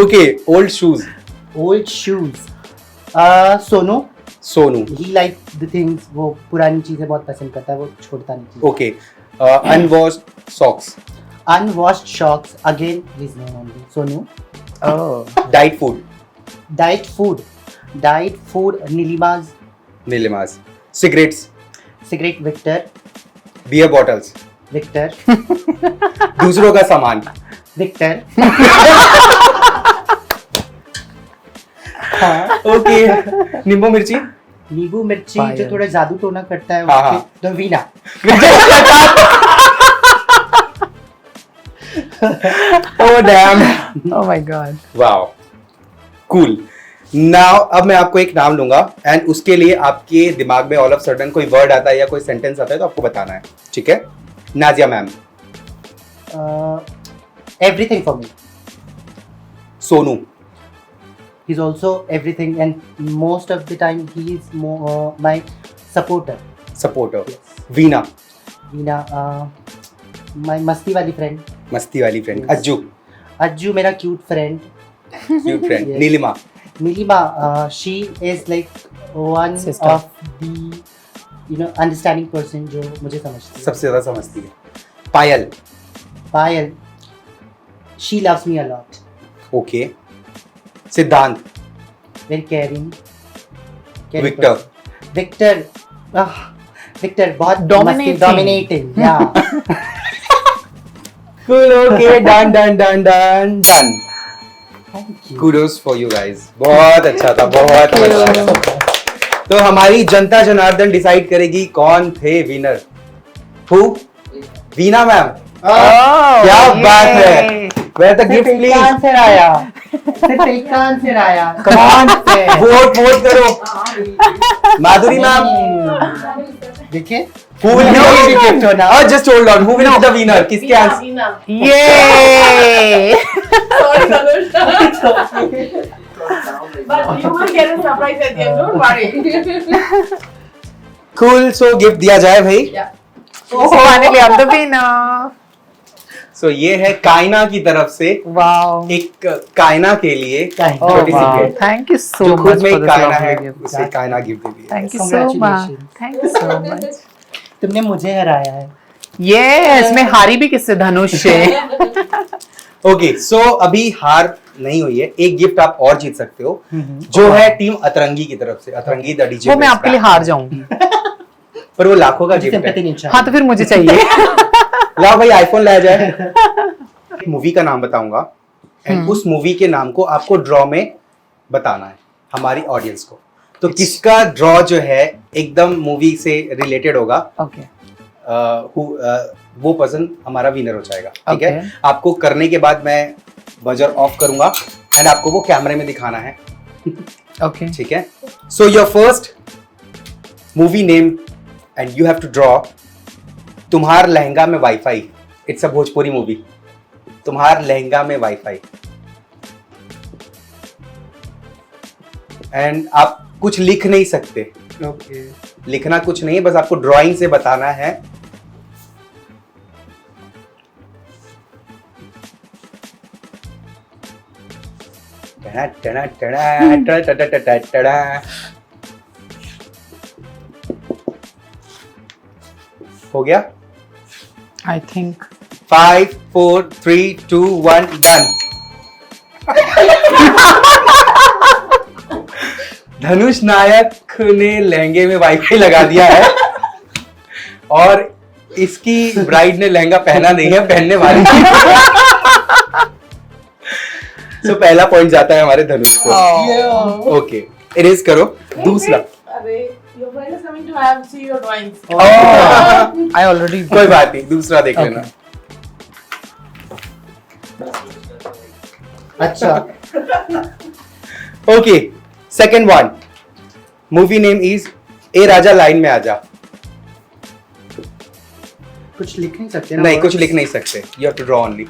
Okay. Old shoes. Old shoes. Sonu. Sonu. He like the things, वो पुरानी चीजें बहुत पसंद करता है, वो छोड़ता नहीं चीजें. Okay. Unwashed socks. Unwashed socks, again his name only, Sonu. Oh. Diet food. Diet food नीलिमाज. Nilimas. Cigarettes. Cigarette Victor. Beer bottles. Victor. दूसरों का सामान. विक्टर. Okay. नींबू मिर्ची. नींबू मिर्ची Fire. जो थोड़ा जादू टोना करता है, हाँ, हाँ. तो Veena. Oh damn. Oh my God. Wow. Cool. Now अब मैं आपको एक नाम लूंगा एंड उसके लिए आपके दिमाग में ऑल ऑफ सडन कोई वर्ड आता है या कोई सेंटेंस आता है तो आपको बताना है. ठीक है? Nazia ma'am. Everything for me. Sonu. He's also everything, and most of the time he is my supporter. Supporter. Yes. Veena. Veena, my मस्ती वाली फ्रेंड. मस्ती वाली फ्रेंड. Yes. अज्जू. अज्जू मेरा cute friend. Cute friend. Yes. Neelima. Neelima, she is like one Sister. of the understanding person जो मुझे समझती है. सबसे ज्यादा समझती है. Payal. Payal, she loves me a lot. Okay. Siddhant. Very caring. Victor. Victor, Victor बहुत Dominating. Dominating. Yeah. Cool. Okay. Done. Done. Done. Done. Done. Thank you. Kudos for you guys. बहुत अच्छा था. बहुत अच्छा था. तो हमारी जनता जनार्दन डिसाइड करेगी कौन थे winner. Who? Veena ma'am. Oh, क्या बात है. yay. Where the सिर्फ gift एक please? आंसर आया. सिर्फ एक आंसर आया. Come on. वोट करो. माधुरी मैम. देखिए. Who will No, be the gift gift? होना. Oh, just hold on. Who will be the winner? किसके answer? Yay. Sorry, Dhanush. But you will get a surprise at the end, don't worry. Cool. So gift दिया जाए भाई. Yeah. Oh, finally I'm the winner. So ये है कायना की तरफ से Wow. एक कायना के लिए Kaina. Oh छोटी सी wow. gift. Thank you so जो much खुद में for एक this कायना lovely है gift. उसे कायना गिफ्ट दे दिया. Thank you so much. Congratulations. Thank you so much. तुमने मुझे हराया है. Yes, मैं हारी भी किससे? धनुष से. ओके. सो अभी हार नहीं हुई है. एक गिफ्ट आप और जीत सकते हो जो है टीम अतरंगी की तरफ से. अतरंगी द डीजे. वो मैं आपके लिए हार जाऊंगी. पर वो लाखों का गिफ्ट सिंपैथी है. नहीं चाहिए. हाँ तो फिर मुझे चाहिए. लाओ भाई आईफोन लाया जाए. मूवी का नाम बताऊंगा एंड उस मूवी के नाम को आपको ड्रॉ में बताना है हमारी ऑडियंस को. तो किसका ड्रॉ जो है एकदम मूवी से रिलेटेड होगा Okay. वो पर्सन हमारा विनर हो जाएगा. ठीक है. Okay. आपको करने के बाद मैं बजर ऑफ करूंगा एंड आपको वो कैमरे में दिखाना है. Okay. ठीक है. So your first movie name and you have to draw तुम्हार लहंगा में WiFi. It's a Bhojpuri movie. तुम्हार लहंगा में वाईफाई. एंड आप कुछ लिख नहीं सकते. Okay. लिखना कुछ नहीं है, बस आपको ड्राइंग से बताना है. टड़ा टड़ा टड़ा टड़ा टड़ा टड़ा टड़ा. हो गया. I think. 5 4 3 2 1 डन. धनुष नायक ने लहंगे में वाईफाई लगा दिया है और इसकी ब्राइड ने लहंगा पहना नहीं है, पहनने वाली है. So, पहला पॉइंट जाता है हमारे धनुष को. ओके. इरेज करो. दूसरा. अरे, your friend is coming to have see your drawings. I already. कोई बात नहीं, दूसरा देख लेना. अच्छा. Okay. Second one. Movie name is a Raja line में आजा. कुछ लिख नहीं सकते ना? नहीं, कुछ लिख नहीं सकते. You have to draw only.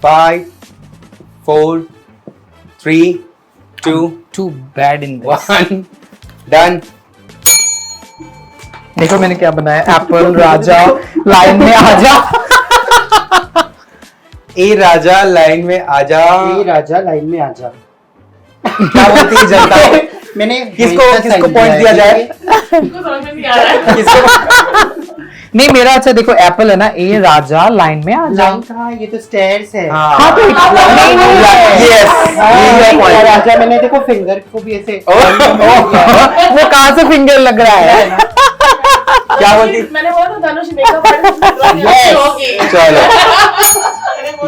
5 4 3 2 Too bad in this. 1 done. देखो मैंने क्या बनाया, एप्पल राजा लाइन में आ जा। ए राजा लाइन में आजा। ए राजा लाइन में आ जा। क्या बोलती है जनता? मैंने किसको पॉइंट दिया जाए? उनको समझ में नहीं आ रहा है। किसको? नहीं मेरा अच्छा देखो, एप्पल है ना, ए राजा लाइन में आ जा। लाइन कहाँ? ये तो स्टेयर्स है। हाँ तो नहीं, नहीं, यस हाँ, राजा मैंने देखो फिंगर को भी ऐसे वो कहाँ से फिंगर लग रहा है? क्या बोलती? मैंने बोला था धनुष मेकअप आर्टिस्ट होगी। चलो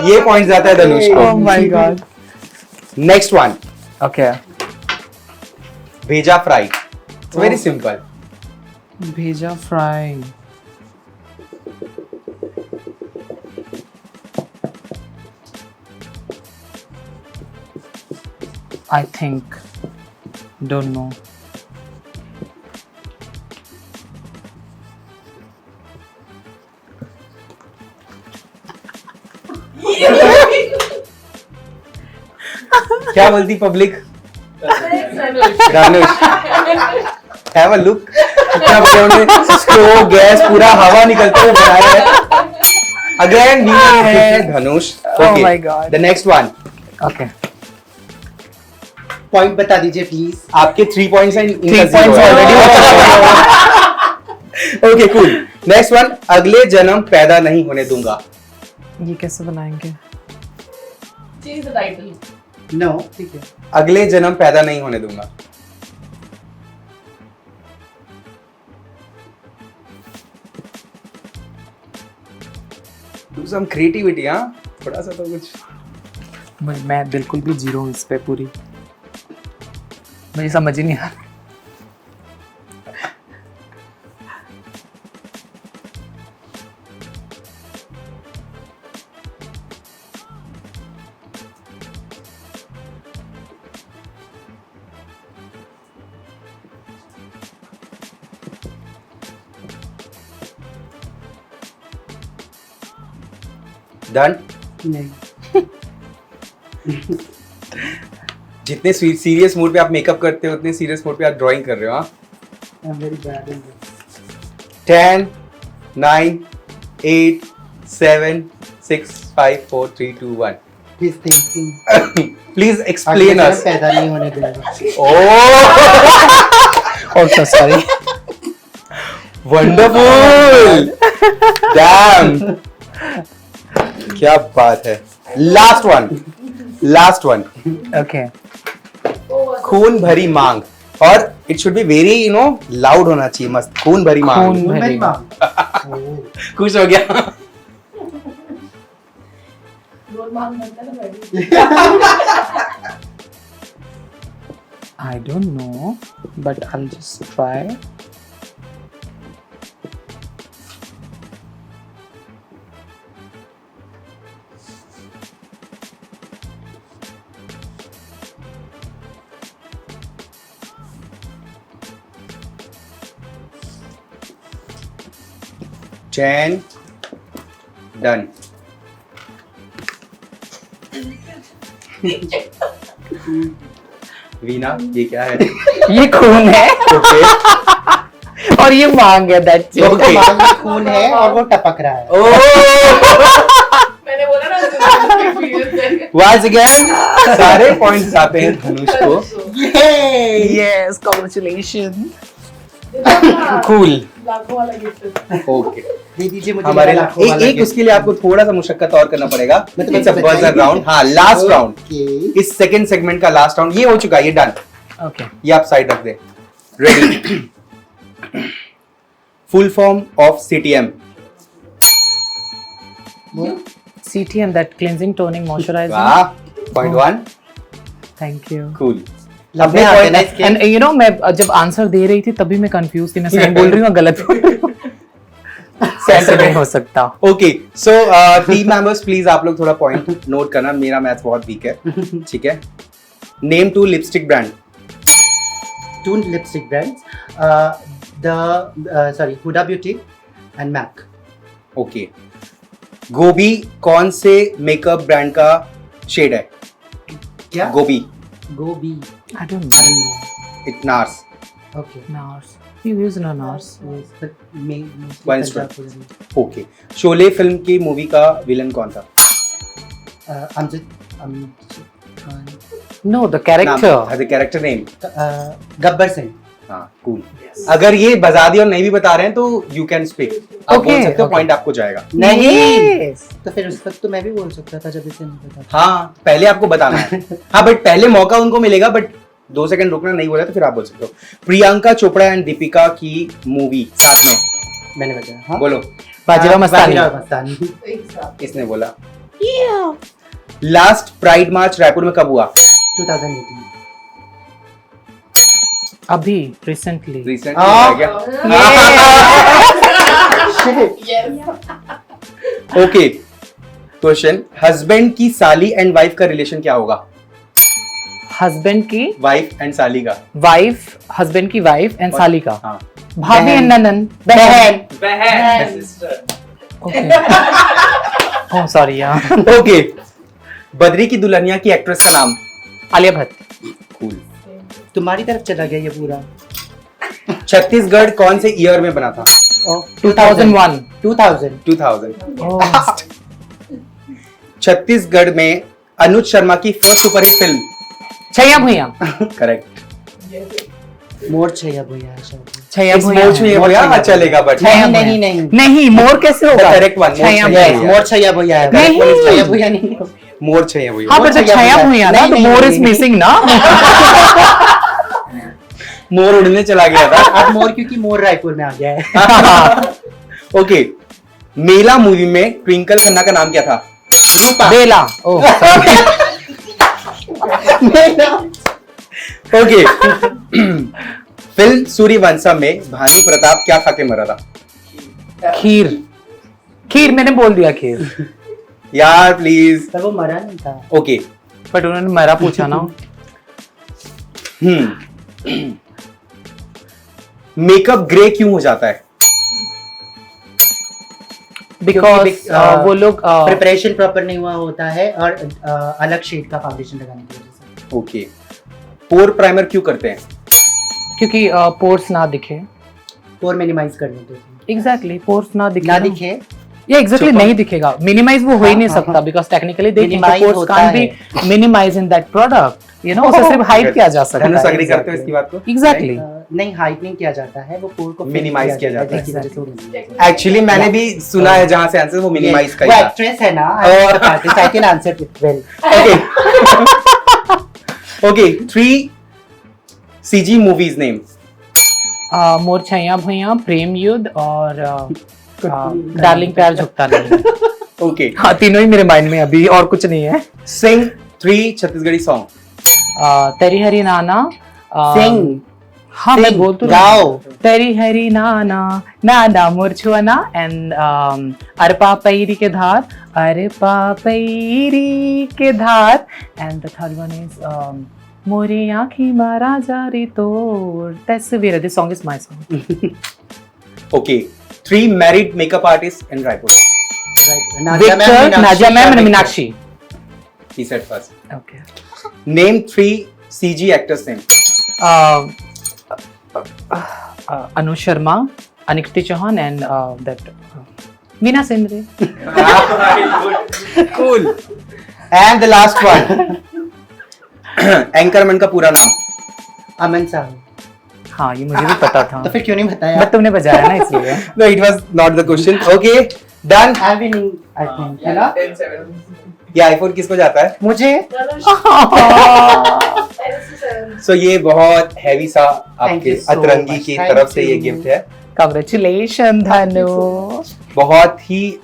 ये पॉइंट जाता है धनुष को। Oh my god. Next one, Okay. Bheja Fry. It's very simple. Bheja Fry. I think, don't know. क्या बोलती public? Dhanush have a look. कितना बढ़िया उन्होंने स्लो गैस पूरा हवा निकलते हुए बनाया है। अगेन विनर है धनुष। Oh my God. The next one, Okay. Point बता दीजिए प्लीज। आपके 3 पॉइंट्स हैं। 3 points already. Okay cool. Next one, अगले जन्म पैदा नहीं होने दूंगा। ये कैसे बनाएंगे? Change the title. नो ठीक है। अगले जन्म पैदा नहीं होने दूंगा। Do some creativity. हाँ थोड़ा सा तो कुछ। मैं बिल्कुल भी जीरो हूँ इस पे पूरी, मुझे समझ ही नहीं आ रहा। डन। नहीं। जितने सीरियस मूड पे आप मेकअप करते हो उतने सीरियस मूड पे आप ड्राइंग कर रहे हो। हाँ I am very bad in this. 10 9 8 7 6 5 4 3 2 1 please thinking. Please explain us. पैदा नहीं होने दूंगा। ओह Oh, so sorry. Wonderful. Dam क्या बात है। Last one, Okay. खून भरी मांग। और it should be very loud होना चाहिए। मस्त खून भरी मांग। खून भरी मेरी माँ। खुश हो गया। रोज मांग बनता है ना बैठी। I don't know, but I'll just try. Ten. Done. Veena ये क्या है? ये खून है ओके और ये मांग है, that's it. Okay. मांग में खून है और वो टपक रहा है। मैंने बोला ना एक्सपीरियंस है। Once again सारे पॉइंट्स आते हैं धनुष को। Yes, congratulations. कूल। लाखों वाला गिफ्ट। ओके दे दीजिए मुझे हमारे मेरा लाखों वाला एक gift। उसके लिए आपको थोड़ा सा मुशक्कत और करना पड़ेगा। मैं तुम्हें इट्स अ बजर बताइए। राउंड। हाँ लास्ट राउंड। Okay. इस सेकंड सेगमेंट का लास्ट राउंड ये हो चुका है। ये डन। Okay. ये आप साइड रख दे। Ready. Full form of CTM. CTM, that cleansing, toning, moisturizing. वाह पॉइंट 1 Thank you. कूल। लंबे अपने हाथ है point ना इसके। And you know, मैं जब आंसर दे रही थी तभी मैं कंफ्यूज थी, मैं सही बोल रही हूँ या गलत बोल रही हूँ। ऐसे नहीं हो सकता। Okay so team members please आप लोग थोड़ा पॉइंट नोट करना। मेरा मैथ्स बहुत वीक है। ठीक है। Name 2 lipstick brand. 2 lipstick brands. Huda Beauty and MAC. Okay गोभी कौन से मेकअप ब्रांड का शेड है? क्या? गोभी, गोभी। I don't I know. don't know. It nurse. Okay. NARS. You use no NARS. Yes, but mostly One Punjab instrument. को जाने। ओके. शोले फिल्म की मूवी का विलन कौन था? Amjad Khan. No, the character. The character name. Gabbar Singh. हाँ, कूल. अगर ये बता दिया और नहीं भी बता रहे हैं तो यू कैन स्पीक. आप Okay, बोल सकते हो, okay. पॉइंट आपको जाएगा. नहीं। Yes. तो फिर उस वक्त तो मैं भी बोल सकता था जब इसे नहीं पता था। हाँ, पहले आपको बताना है. हाँ, बट पहले मौका उनको मिलेगा, बट 2 सेकंड रुकना, नहीं बोला तो फिर आप बोल सकते हो. प्रियंका चोपड़ा एंड दीपिका की मूवी साथ में. मैंने बताया। हाँ? बोलो. बाजीराव मस्तानी. बाजीराव मस्तानी। किसने बोला? लास्ट प्राइड मार्च रायपुर में कब हुआ? 2018। अभी recently. रिसेंट हाँ। क्या? Yes. ओके. क्वेश्चन, हस्बैंड की साली एंड वाइफ का रिलेशन क्या होगा? Husband की वाइफ एंड साली का. wife, husband की wife and साली का. हाँ. भाभी बहन. and ननन. बहन। Okay. Oh, sorry, yeah. Okay. Badri की दुल्हनिया की एक्ट्रेस का नाम? आलिया भट्ट. कूल. तुम्हारी तरफ चला गया ये पूरा। छत्तीसगढ़ कौन से ईयर में बना था? 2001. 2000। 2000. Oh. छत्तीसगढ़ में अनुज शर्मा की फर्स्ट सुपरहिट फिल्म? छैया भुइया. करेक्ट. मोर छैया भैया शायद। छैया इस भुइया. मोच में ये मोर भैया छैया चलेगा, बट छैया नहीं भुइया. नहीं नहीं। नहीं, मोर कैसे होगा? Correct one. Chhaiya Mor Yes, Mor Chhaiya Bhaiya है। नहीं। छैया भैया नहीं। मोर चाहिए भैया. हाँ, मोर पर जब छैया छैया भुइया. भुइया ना, नहीं, तो नहीं, मोर नहीं, इज नहीं। मिसिंग ना. मोर उड़ने चला गया था. अब मोर क्योंकि मोर रायपुर में आ गया है। ओके. मेला मूवी में ट्विंकल खन्ना का नाम क्या था? रूपा। बेला. ओह, ओके. फिल्म सूर्यवंशम में भानु प्रताप क्या खा के मरा था? खीर. खीर मैंने बोल दिया खीर. यार प्लीज. पर वो मरा नहीं था। ओके. बट उन्होंने मेरा पूछा ना. मेकअप ग्रे क्यों हो जाता है? बिकॉज क्योंकि, वो लोग प्रिपरेशन प्रॉपर नहीं हुआ होता है और अलग शेड का फाउंडेशन लगाने की वजह से। ओके. पोर प्राइमर क्यों करते हैं? क्योंकि पोर्स ना दिखे. पोर मिनिमाइज कर लेते हैं। एग्जैक्टली, पोर्स ना दिखे. ना दिखे। ये एग्जैक्टली So, नहीं दिखेगा. मिनिमाइज वो हो ही नहीं हाँ, सकता हाँ. Because technically they Minimize pores होता कांट है। Be minimize in that product. You know, उसे सिर्फ हाइड किया जा सकता धनुष है. अग्री करते हो इसकी बात को? एग्जैक्टली. नहीं हाइड नहीं किया जाता है, वो पोर को Minimize किया जाता है। जिसकी वजह से वो minimize एक्चुअली मैंने भी सुना है जहां से आंसर वो मिनिमाइज का वो ही था. एक्ट्रेस है ना, Oh. I can answer it well. Okay. Okay. 3 CG movies name? Mor Chhaiya Bhuiyan, Prem युद्ध और डार्लिंग प्यार झुकता नहीं. ओके. हाँ, तीनों ही मेरे माइंड में अभी, और कुछ नहीं है. सिंग 3 छत्तीसगढ़ी सॉन्ग? तेरी हरी नाना. सिंग। हाँ, मैं बोल तो गाओ। तेरी हरी नाना नाना मुरछुआना एंड अरे पापैरी के धार, अरे पापैरी के धार, and the third one is मोरी आँखी मारा जारी तोड़ तस्वीर. This song is my song. Okay. 3 married makeup artist in Raipur? Victor, Nazia ma'am and Meenakshi. He said first. Okay. Name 3 CG actors name? Anu Sharma, Anikati Chauhan and that Meena Sendre. Cool. And the last one. Anchorman का पूरा नाम? अमन साहब। हाँ, ये मुझे भी पता था. तो फिर क्यों नहीं बताया? बट तुमने बजाया ना इसलिए. No, it was not the question. Okay, done. I winning I think, है ना? ये आईफोन किसको जाता है? मुझे So ये बहुत हैवी सा Thank आपके you so अतरंगी much. की Thank तरफ से ये you. गिफ्ट है. कांग्रेचुलेशन धनु. बहुत ही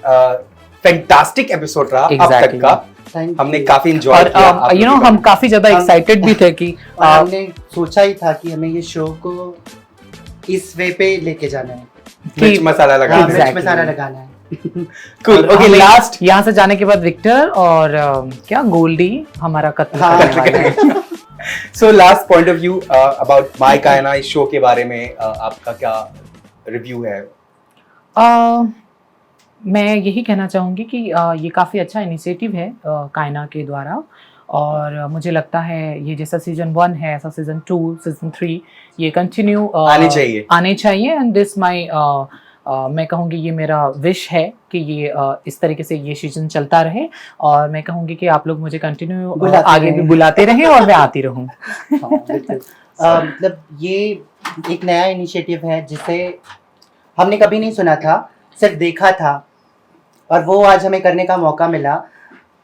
फैंटास्टिक एपिसोड रहा अब तक Exactly. का. Thank हमने you. काफी एंजॉय और किया. आप यू नो लोगों हम काफी ज्यादा हम- एक्साइटेड भी थे कि और हमने सोचा ही था कि हमें ये शो को इस वे पे लेके जाना है, का मिर्च मसाला लगा. हाँ, Exactly. मिर्च मसाला लगाना है। Cool. Okay, last. यहाँ से जाने के बाद विक्टर और क्या गोल्डी हमारा कत्ल हाँ, करने वाले हैं. So last point of view about My Kaina इस शो के बारे में आपका क्या रिव्यू है? मैं यही कहना चाहूँगी कि ये काफ़ी अच्छा इनिशिएटिव है कायना के द्वारा, और मुझे लगता है ये जैसा सीजन 1 है ऐसा सीजन 2, सीजन 3 ये कंटिन्यू आने चाहिए। एंड दिस माई मैं कहूँगी ये मेरा विश है कि ये इस तरीके से ये सीजन चलता रहे, और मैं कहूँगी कि आप लोग मुझे कंटिन्यू आगे भी बुलाते रहें और मैं आती रहूँ। हाँ, बिल्कुल। मतलब ये एक नया इनिशिएटिव है जिसे हमने कभी नहीं सुना था, सिर्फ देखा था, और वो आज हमें करने का मौका मिला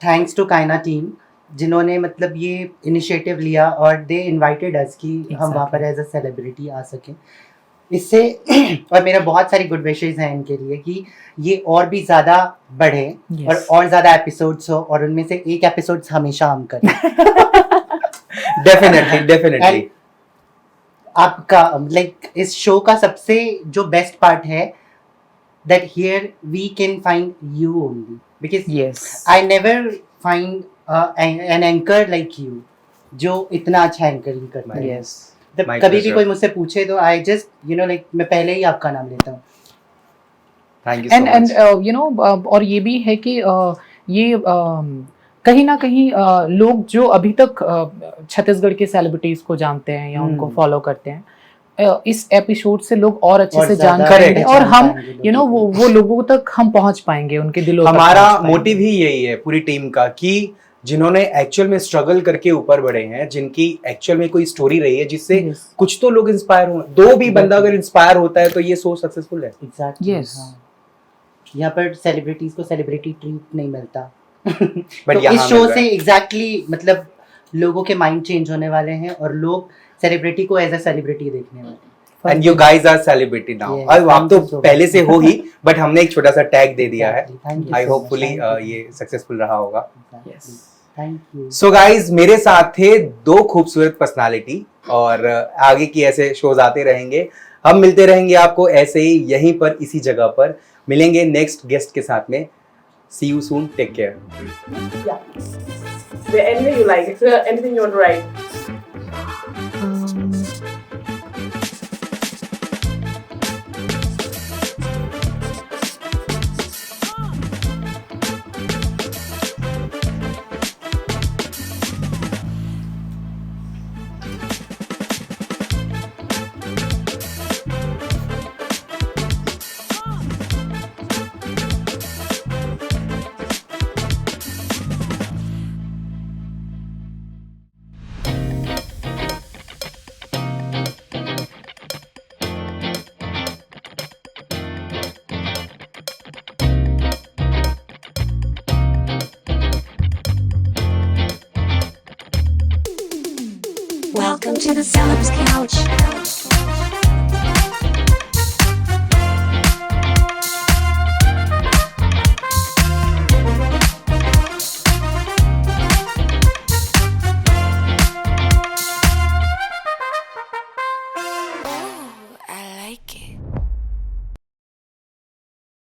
थैंक्स टू कायना टीम, जिन्होंने मतलब ये इनिशिएटिव लिया और दे इनवाइटेड अस कि हम वहाँ पर एज अ सेलिब्रिटी आ सकें। इससे और मेरा बहुत सारी गुड विशेस हैं इनके लिए कि ये और भी ज़्यादा बढ़े और ज़्यादा एपिसोड्स हो, और उनमें से एक एपिसोड्स हमेशा हम करें। डेफिनेटली आपका लाइक इस शो का सबसे जो बेस्ट पार्ट है that here we can find you only because Yes. I never find an anchor like you जो इतना अच्छा एंकरिंग करता है। Yes. जब My कभी भी pleasure. कोई मुझसे पूछे तो I just like मैं पहले ही आपका नाम लेता हूँ। Thank you so much. And और ये भी है कि ये कहीं ना कहीं लोग जो अभी तक छत्तीसगढ़ के सेलिब्रिटीज को जानते हैं या उनको फॉलो करते हैं, इस एपिसोड से लोग और अच्छे और से ज़्यादा जान पाएंगे, और हम पाएंगे लोगों वो लोगों तक हम पहुंच पाएंगे, उनके दिलों तक हमारा पहुंच पाएंगे। मोटिव ही यही है पूरी टीम का कि जिन्होंने एक्चुअल में स्ट्रगल करके ऊपर बढ़े हैं, जिनकी एक्चुअल में कोई स्टोरी रही है जिससे Yes. कुछ तो लोग इंस्पायर हो, दो भी बंदा अगर इंस्पायर होता है तो ये सो सक्सेसफुल है। Exactly, Yes. हाँ। यहाँ पर सेलिब्रिटीज को सेलिब्रिटी ट्रीट नहीं मिलता। बट तो यहाँ इस शो मिल रहा से है। एग्जैक्टली मतलब लोगों के माइंड चेंज होने वाले हैं और लोग सेलिब्रिटी को एज अ सेलिब्रिटी देखने वाले हैं। And you guys are celebrity now. Yes, और आप thank तो you so पहले much. से हो ही, बट हमने एक छोटा सा टैग दे दिया है। Exactly. Thank you I so much. Hopefully Thank you. ये सक्सेसफुल रहा होगा। Yes. Thank you. So guys मेरे साथ थे दो खूबसूरत पर्सनालिटी, और आगे की ऐसे शोज आते रहेंगे। हम मिलते रहेंगे आपको ऐसे ही यहीं पर इसी जगह पर। मिलेंगे नेक्स्ट गेस्ट के साथ में। See you soon, take care. Yeah. Anything you like, anything you want to write. Welcome to the Celebs Couch.